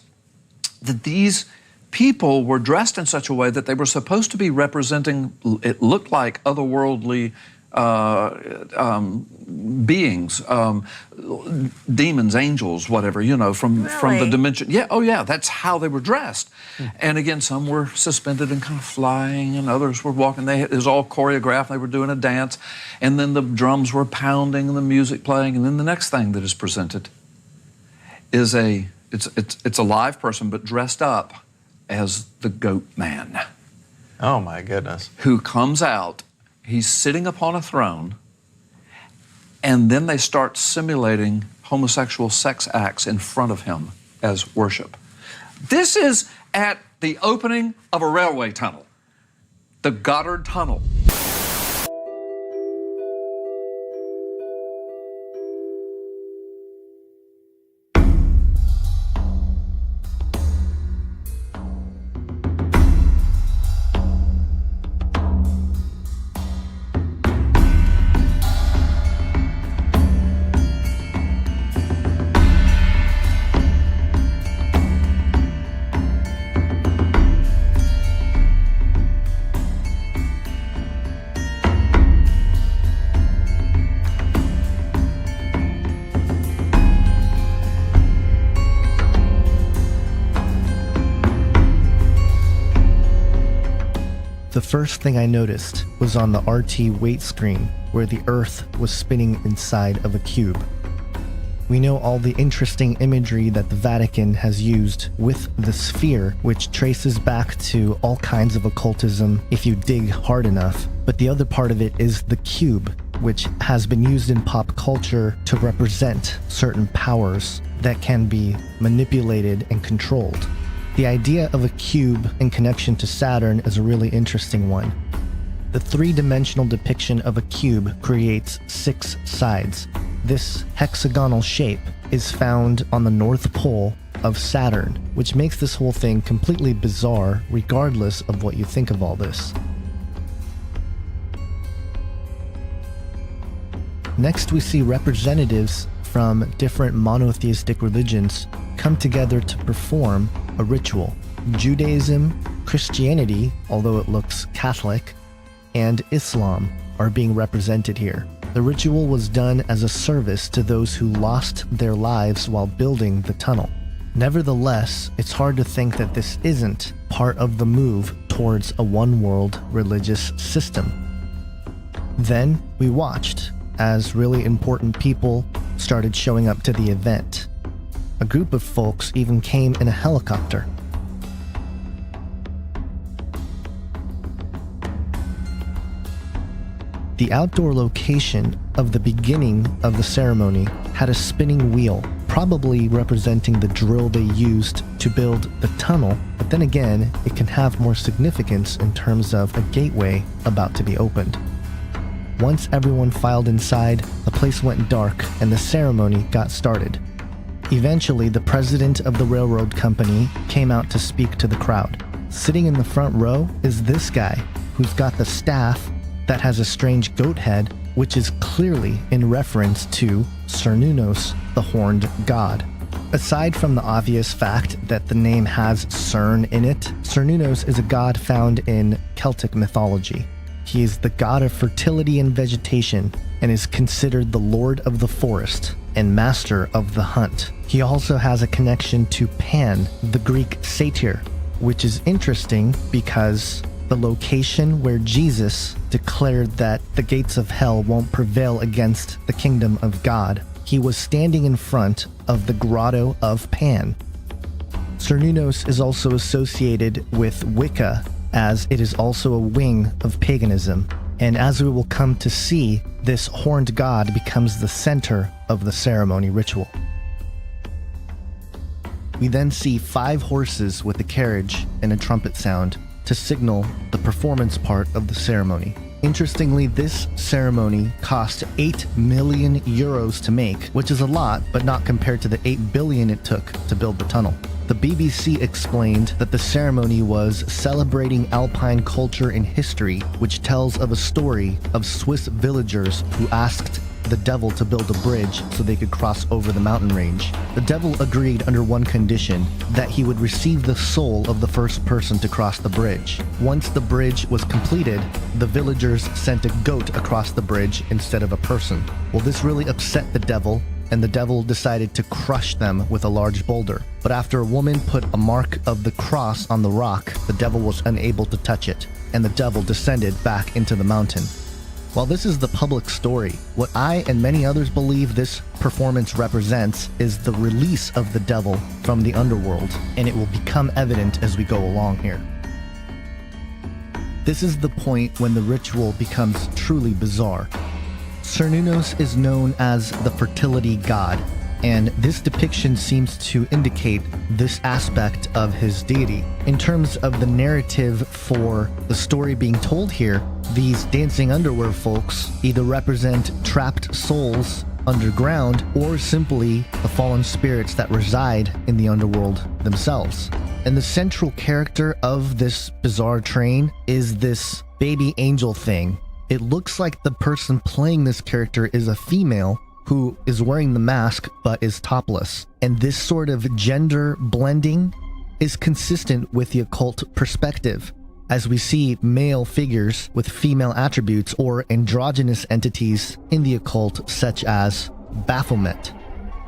D: that these people were dressed in such a way that they were supposed to be representing, it looked like otherworldly beings, demons, angels, whatever, from the dimension. Yeah, oh yeah, that's how they were dressed. And again, some were suspended and kind of flying, and others were walking. It was all choreographed. They were doing a dance, and then the drums were pounding and the music playing, and then the next thing that is presented is it's a live person, but dressed up as the goat man.
E: Oh my goodness.
D: Who comes out. He's sitting upon a throne, and then they start simulating homosexual sex acts in front of him as worship. This is at the opening of a railway tunnel, the Goddard Tunnel.
G: first thing I noticed was on the RT weight screen, where the Earth was spinning inside of a cube. We know all the interesting imagery that the Vatican has used with the sphere, which traces back to all kinds of occultism if you dig hard enough. But the other part of it is the cube, which has been used in pop culture to represent certain powers that can be manipulated and controlled. The idea of a cube in connection to Saturn is a really interesting one. The three-dimensional depiction of a cube creates 6 sides. This hexagonal shape is found on the North Pole of Saturn, which makes this whole thing completely bizarre regardless of what you think of all this. Next, we see representatives from different monotheistic religions come together to perform a ritual. Judaism, Christianity, although it looks Catholic, and Islam are being represented here. The ritual was done as a service to those who lost their lives while building the tunnel. Nevertheless, it's hard to think that this isn't part of the move towards a one-world religious system. Then we watched as really important people started showing up to the event. A group of folks even came in a helicopter. The outdoor location of the beginning of the ceremony had a spinning wheel, probably representing the drill they used to build the tunnel, but then again, it can have more significance in terms of a gateway about to be opened. Once everyone filed inside, the place went dark and the ceremony got started. Eventually, the president of the railroad company came out to speak to the crowd. Sitting in the front row is this guy, who's got the staff that has a strange goat head, which is clearly in reference to Cernunnos, the horned god. Aside from the obvious fact that the name has C.E.R.N in it, Cernunnos is a god found in Celtic mythology. He is the god of fertility and vegetation, and is considered the lord of the forest and master of the hunt. He also has a connection to Pan, the Greek satyr, which is interesting because the location where Jesus declared that the gates of hell won't prevail against the kingdom of God, he was standing in front of the grotto of Pan. Cernunnos is also associated with Wicca, as it is also a wing of paganism, and as we will come to see, this horned god becomes the center of the ceremony ritual. We then see 5 horses with a carriage and a trumpet sound to signal the performance part of the ceremony. Interestingly, this ceremony cost 8 million euros to make, which is a lot, but not compared to the 8 billion it took to build the tunnel. The BBC explained that the ceremony was celebrating Alpine culture and history, which tells of a story of Swiss villagers who asked the devil to build a bridge so they could cross over the mountain range. The devil agreed under one condition, that he would receive the soul of the first person to cross the bridge. Once the bridge was completed, the villagers sent a goat across the bridge instead of a person. Well, this really upset the devil, and the devil decided to crush them with a large boulder. But after a woman put a mark of the cross on the rock, the devil was unable to touch it, and the devil descended back into the mountain. While this is the public story, what I and many others believe this performance represents is the release of the devil from the underworld, and it will become evident as we go along here. This is the point when the ritual becomes truly bizarre. Cernunnos is known as the fertility god, and this depiction seems to indicate this aspect of his deity. In terms of the narrative for the story being told here, these dancing underwear folks either represent trapped souls underground or simply the fallen spirits that reside in the underworld themselves. And the central character of this bizarre train is this baby angel thing. It looks like the person playing this character is a female who is wearing the mask but is topless. And this sort of gender blending is consistent with the occult perspective, as we see male figures with female attributes or androgynous entities in the occult, such as Baphomet.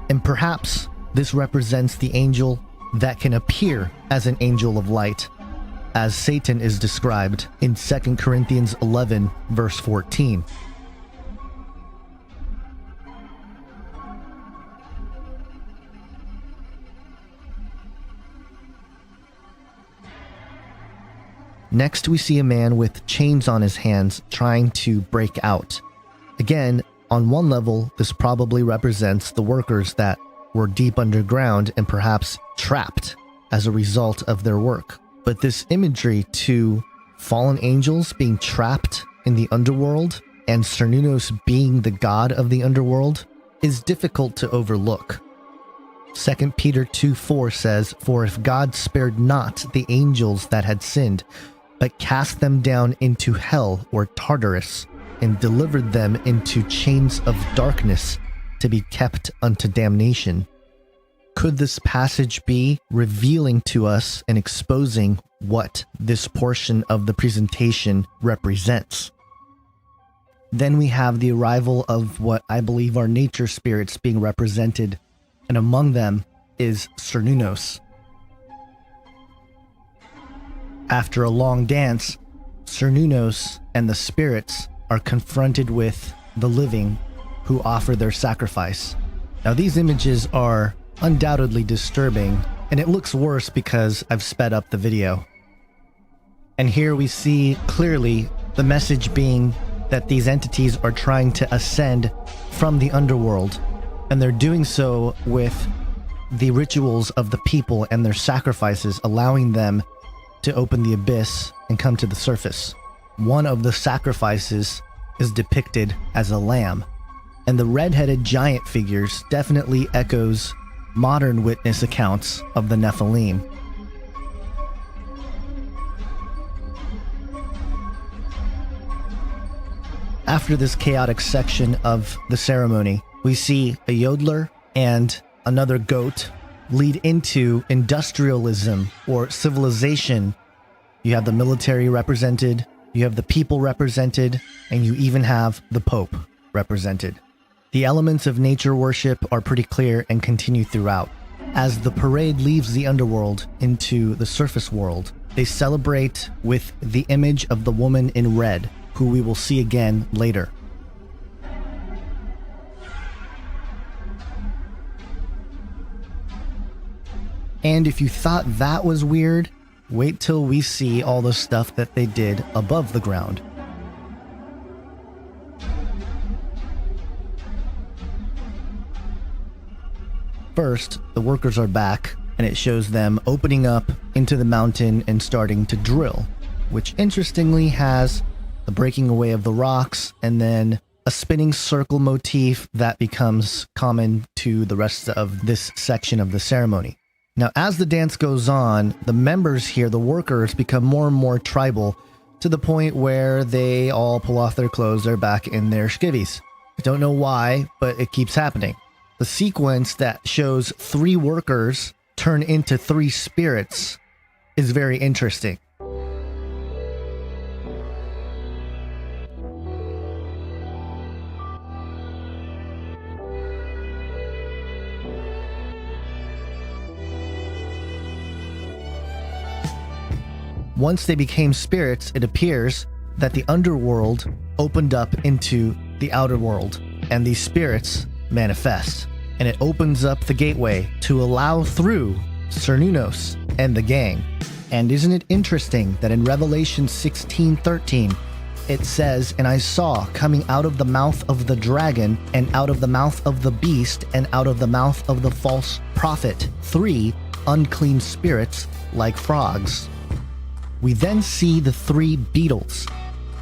G: And perhaps this represents the angel that can appear as an angel of light. as Satan is described in 2 Corinthians 11, verse 14. Next, we see a man with chains on his hands trying to break out. Again, on one level, this probably represents the workers that were deep underground and perhaps trapped as a result of their work. But this imagery to fallen angels being trapped in the underworld and Cernunnos being the god of the underworld is difficult to overlook. 2 Peter 2:4 says, "For if God spared not the angels that had sinned, but cast them down into hell or Tartarus, and delivered them into chains of darkness to be kept unto damnation." Could this passage be revealing to us and exposing what this portion of the presentation represents? Then we have the arrival of what I believe are nature spirits being represented, and among them is Cernunnos. After a long dance, Cernunnos and the spirits are confronted with the living who offer their sacrifice. Now these images are undoubtedly disturbing, and it looks worse because I've sped up the video. And here we see clearly the message being that these entities are trying to ascend from the underworld, and they're doing so with the rituals of the people and their sacrifices, allowing them to open the abyss and come to the surface. One of the sacrifices is depicted as a lamb, and the red-headed giant figures definitely echoes modern witness accounts of the Nephilim. After this chaotic section of the ceremony, we see a yodeler and another goat lead into industrialism or civilization. You have the military represented, you have the people represented, and you even have the Pope represented. The elements of nature worship are pretty clear and continue throughout. As the parade leaves the underworld into the surface world, they celebrate with the image of the woman in red, who we will see again later. And if you thought that was weird, wait till we see all the stuff that they did above the ground. First, the workers are back, and it shows them opening up into the mountain and starting to drill, which interestingly has the breaking away of the rocks and then a spinning circle motif that becomes common to the rest of this section of the ceremony. Now, as the dance goes on, the members here, the workers, become more and more tribal to the point where they all pull off their clothes, they're back in their skivvies. I don't know why, but it keeps happening. The sequence that shows 3 workers turn into 3 spirits is very interesting. Once they became spirits, it appears that the underworld opened up into the outer world, and these spirits manifest. And it opens up the gateway to allow through Cernunnos and the gang. And isn't it interesting that in Revelation 16:13, it says, "And I saw coming out of the mouth of the dragon, and out of the mouth of the beast, and out of the mouth of the false prophet, 3 unclean spirits like frogs." We then see the 3 beetles.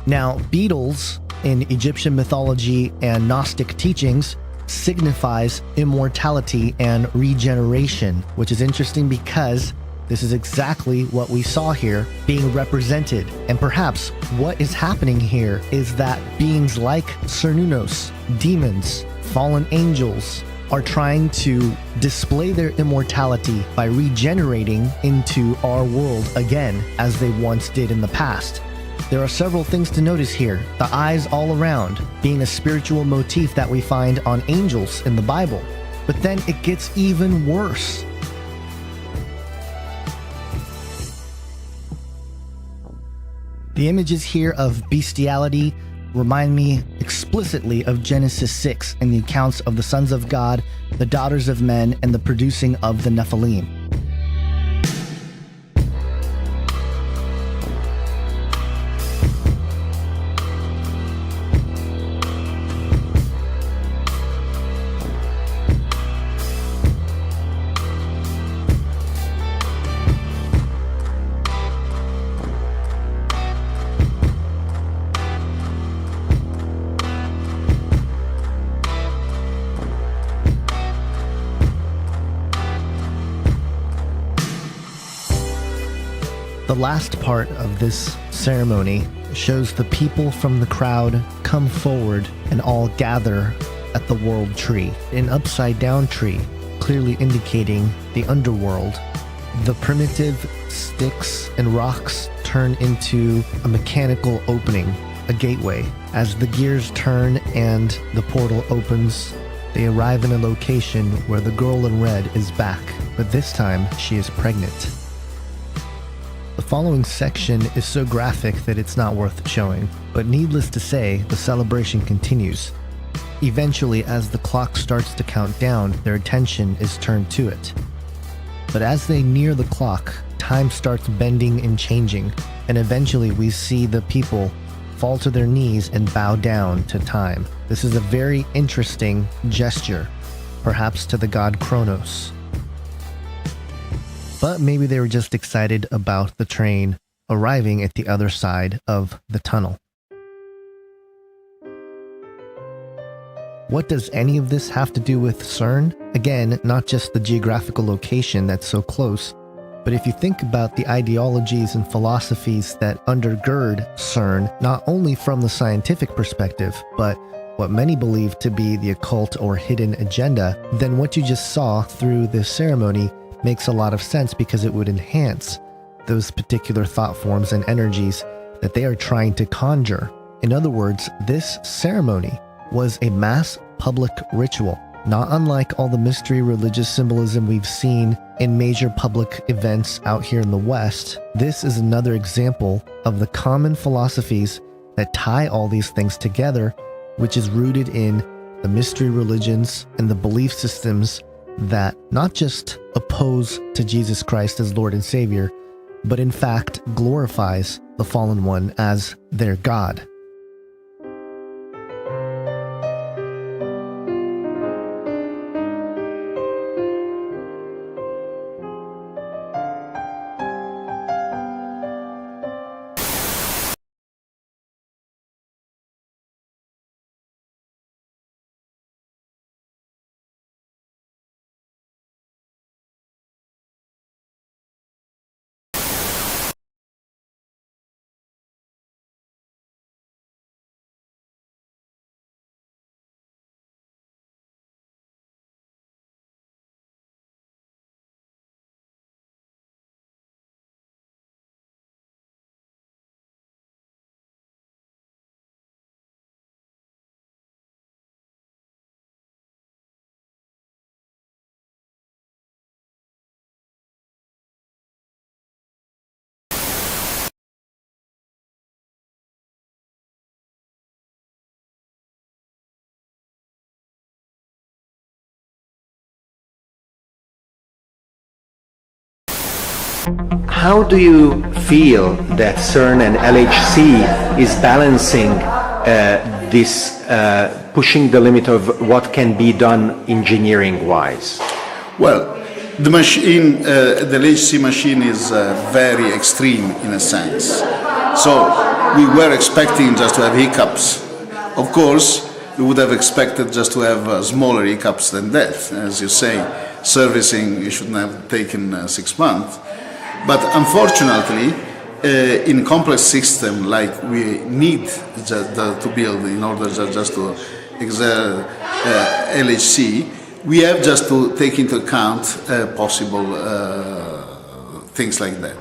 G: Now, beetles in Egyptian mythology and Gnostic teachings signifies immortality and regeneration, which is interesting because this is exactly what we saw here being represented. And perhaps what is happening here is that beings like Cernunnos, demons, fallen angels, are trying to display their immortality by regenerating into our world again, as they once did in the past. There are several things to notice here. The eyes all around being a spiritual motif that we find on angels in the Bible. But then it gets even worse. The images here of bestiality remind me explicitly of Genesis 6 and the accounts of the sons of God, the daughters of men, and the producing of the Nephilim. The last part of this ceremony shows the people from the crowd come forward and all gather at the world tree, an upside-down tree, clearly indicating the underworld. The primitive sticks and rocks turn into a mechanical opening, a gateway. As the gears turn and the portal opens, they arrive in a location where the girl in red is back, but this time she is pregnant. The following section is so graphic that it's not worth showing, but needless to say, the celebration continues. Eventually, as the clock starts to count down, their attention is turned to it. But as they near the clock, time starts bending and changing, and eventually we see the people fall to their knees and bow down to time. This is a very interesting gesture, perhaps to the god Kronos. But maybe they were just excited about the train arriving at the other side of the tunnel. What does any of this have to do with C.E.R.N? Again, not just the geographical location that's so close, but if you think about the ideologies and philosophies that undergird C.E.R.N, not only from the scientific perspective, but what many believe to be the occult or hidden agenda, then what you just saw through this ceremony makes a lot of sense, because it would enhance those particular thought forms and energies that they are trying to conjure. In other words, this ceremony was a mass public ritual, not unlike all the mystery religious symbolism we've seen in major public events out here in the West. This is another example of the common philosophies that tie all these things together, which is rooted in the mystery religions and the belief systems that not just oppose to Jesus Christ as Lord and Savior, but in fact glorifies the fallen one as their God.
H: How do you feel that C.E.R.N and LHC is balancing this, pushing the limit of what can be done engineering-wise?
I: Well, the machine, the LHC machine is very extreme in a sense. So we were expecting just to have hiccups. Of course, we would have expected just to have smaller hiccups than that. As you say, servicing, you shouldn't have taken 6 months. But unfortunately, in complex system like we need to build in order just to exert LHC, we have just to take into account possible things like that.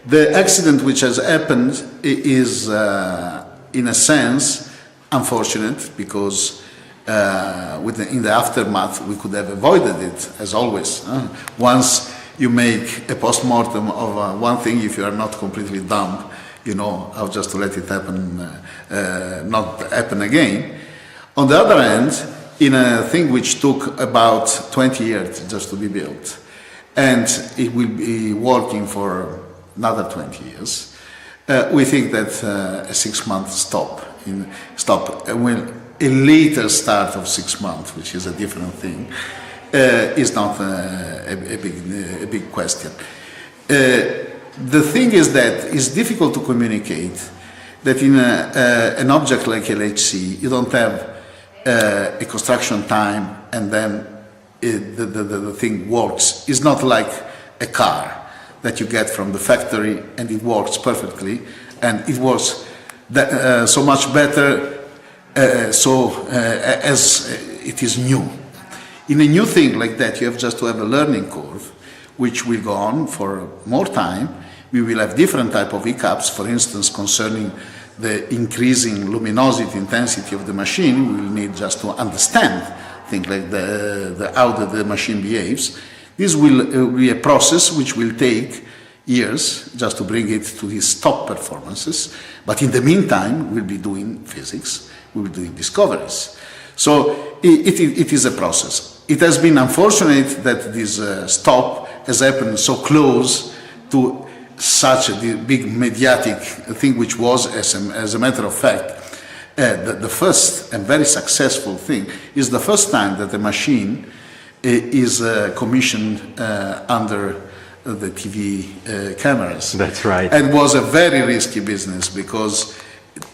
I: The accident which has happened is, in a sense, unfortunate, because in the aftermath we could have avoided it, as always. Once you make a post-mortem of one thing, if you are not completely dumb, you know, how just to let it happen, not happen again. On the other hand, in a thing which took about 20 years just to be built, and it will be working for another 20 years, we think that a 6-month stop, a later start of 6 months, which is a different thing, is not a big question. The thing is that it's difficult to communicate that in an object like LHC, you don't have a construction time and then the thing works. It's not like a car that you get from the factory and it works perfectly, and it works so much better as it is new. In a new thing like that, you have just to have a learning curve, which will go on for more time. We will have different type of hiccups, for instance, concerning the increasing luminosity intensity of the machine. We will need just to understand things like how the machine behaves. This will be a process which will take years just to bring it to its top performances. But in the meantime, we'll be doing physics, we'll be doing discoveries. So it is a process. It has been unfortunate that this stop has happened so close to such a big mediatic thing, which was, as a matter of fact, the first and very successful thing. Is the first time that a machine is commissioned under the TV cameras.
H: That's right.
I: And was a very risky business, because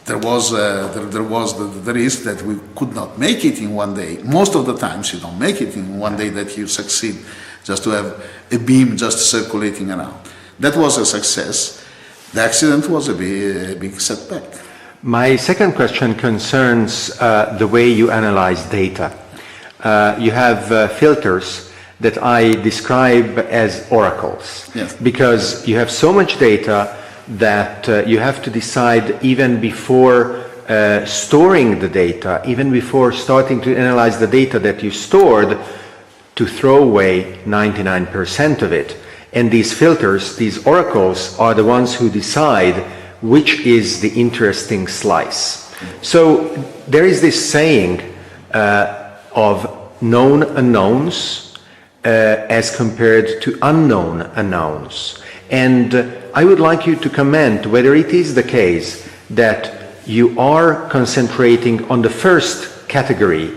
I: there was the risk that we could not make it in one day. Most of the times you don't make it in one day that you succeed, just to have a beam just circulating around. That was a success. The accident was a big setback.
H: My second question concerns the way you analyze data. You have filters that I describe as oracles,
I: yes,
H: because you have so much data that you have to decide even before storing the data, even before starting to analyze the data that you stored, to throw away 99% of it. And these filters, these oracles, are the ones who decide which is the interesting slice. So there is this saying of known unknowns as compared to unknown unknowns. And I would like you to comment whether it is the case that you are concentrating on the first category,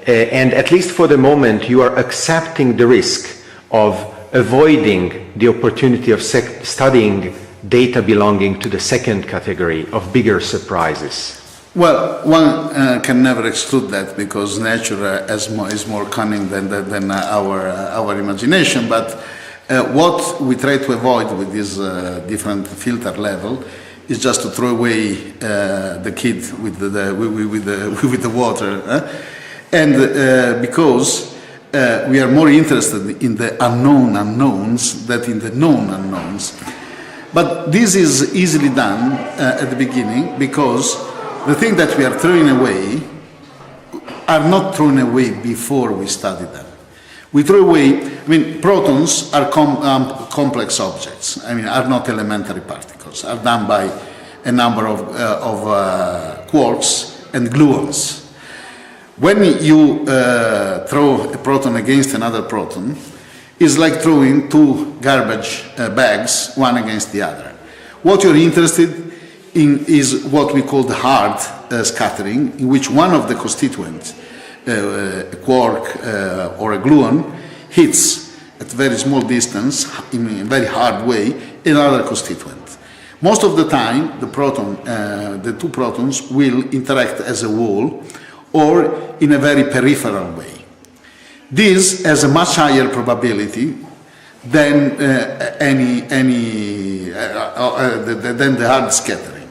H: and at least for the moment you are accepting the risk of avoiding the opportunity of studying data belonging to the second category of bigger surprises.
I: Well, one can never exclude that, because nature is more cunning than our imagination. But what we try to avoid with this different filter level is just to throw away the kid with the water, and because we are more interested in the unknown unknowns than in the known unknowns. But this is easily done at the beginning, because the things that we are throwing away are not thrown away before we study them. We throw away, protons are complex objects, are not elementary particles, are done by a number of quarks and gluons. When you throw a proton against another proton, it's like throwing two garbage bags, one against the other. What you're interested in is what we call the hard scattering, in which one of the constituents, a quark or a gluon, hits at very small distance, in a very hard way, another constituent. Most of the time, the two protons will interact as a wall, or in a very peripheral way. This has a much higher probability than than the hard scattering.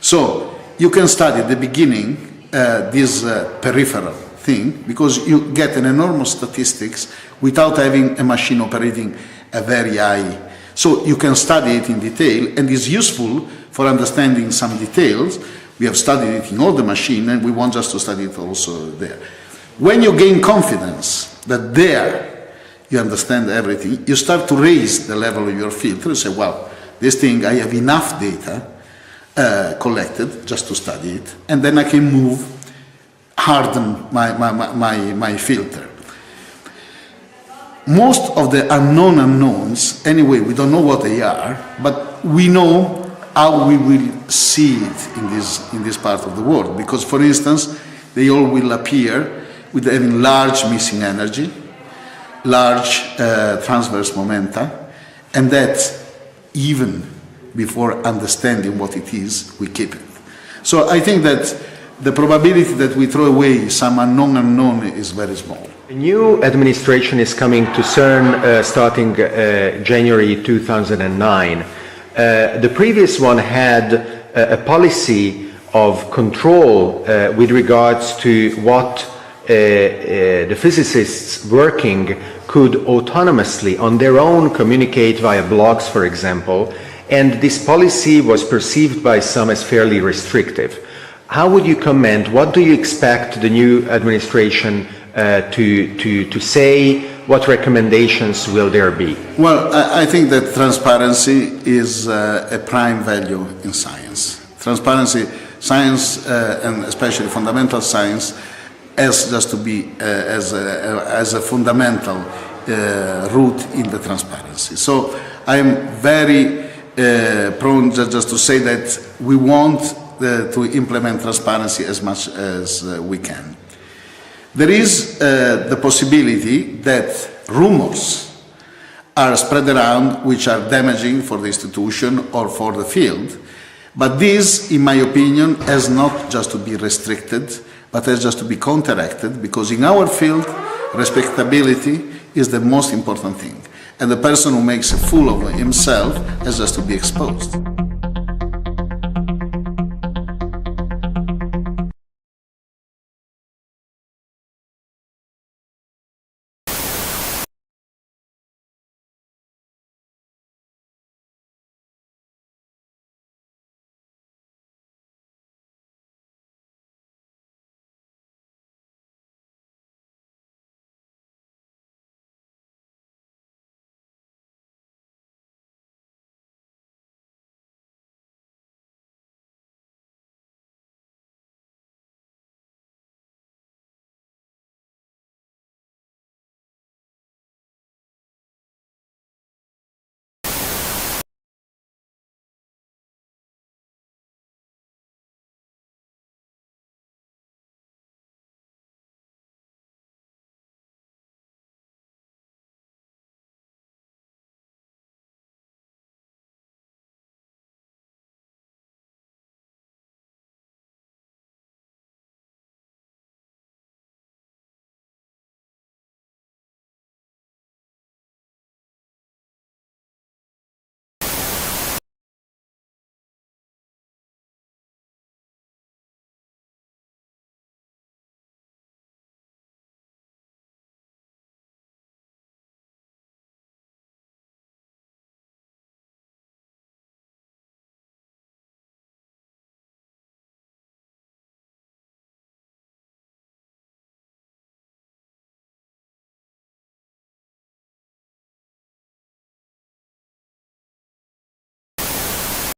I: So you can study at the beginning this peripheral thing, because you get an enormous statistics without having a machine operating a very high. So you can study it in detail, and is useful for understanding some details. We have studied it in all the machine, and we want just to study it also there. When you gain confidence that there you understand everything, you start to raise the level of your filter. You say, well, this thing, I have enough data collected just to study it, and then I can harden my filter. Most of the unknown unknowns, anyway, we don't know what they are, but we know how we will see it in this part of the world. Because, for instance, they all will appear with having large missing energy, large transverse momenta, and that even before understanding what it is, we keep it. So I think that the probability that we throw away some unknown is very small.
H: A new administration is coming to CERN starting January 2009. The previous one had a policy of control with regards to what the physicists working could autonomously on their own communicate via blogs, for example, and this policy was perceived by some as fairly restrictive. How would you comment? What do you expect the new administration to say? What recommendations will there be?
I: Well, I think that transparency is a prime value in science. Transparency, science, and especially fundamental science, has just to be as a fundamental root in the transparency. So I am very prone just to say that we want to implement transparency as much as we can. There is the possibility that rumors are spread around which are damaging for the institution or for the field, but this, in my opinion, has not just to be restricted, but has just to be counteracted, because in our field, respectability is the most important thing. And the person who makes a fool of himself has just to be exposed.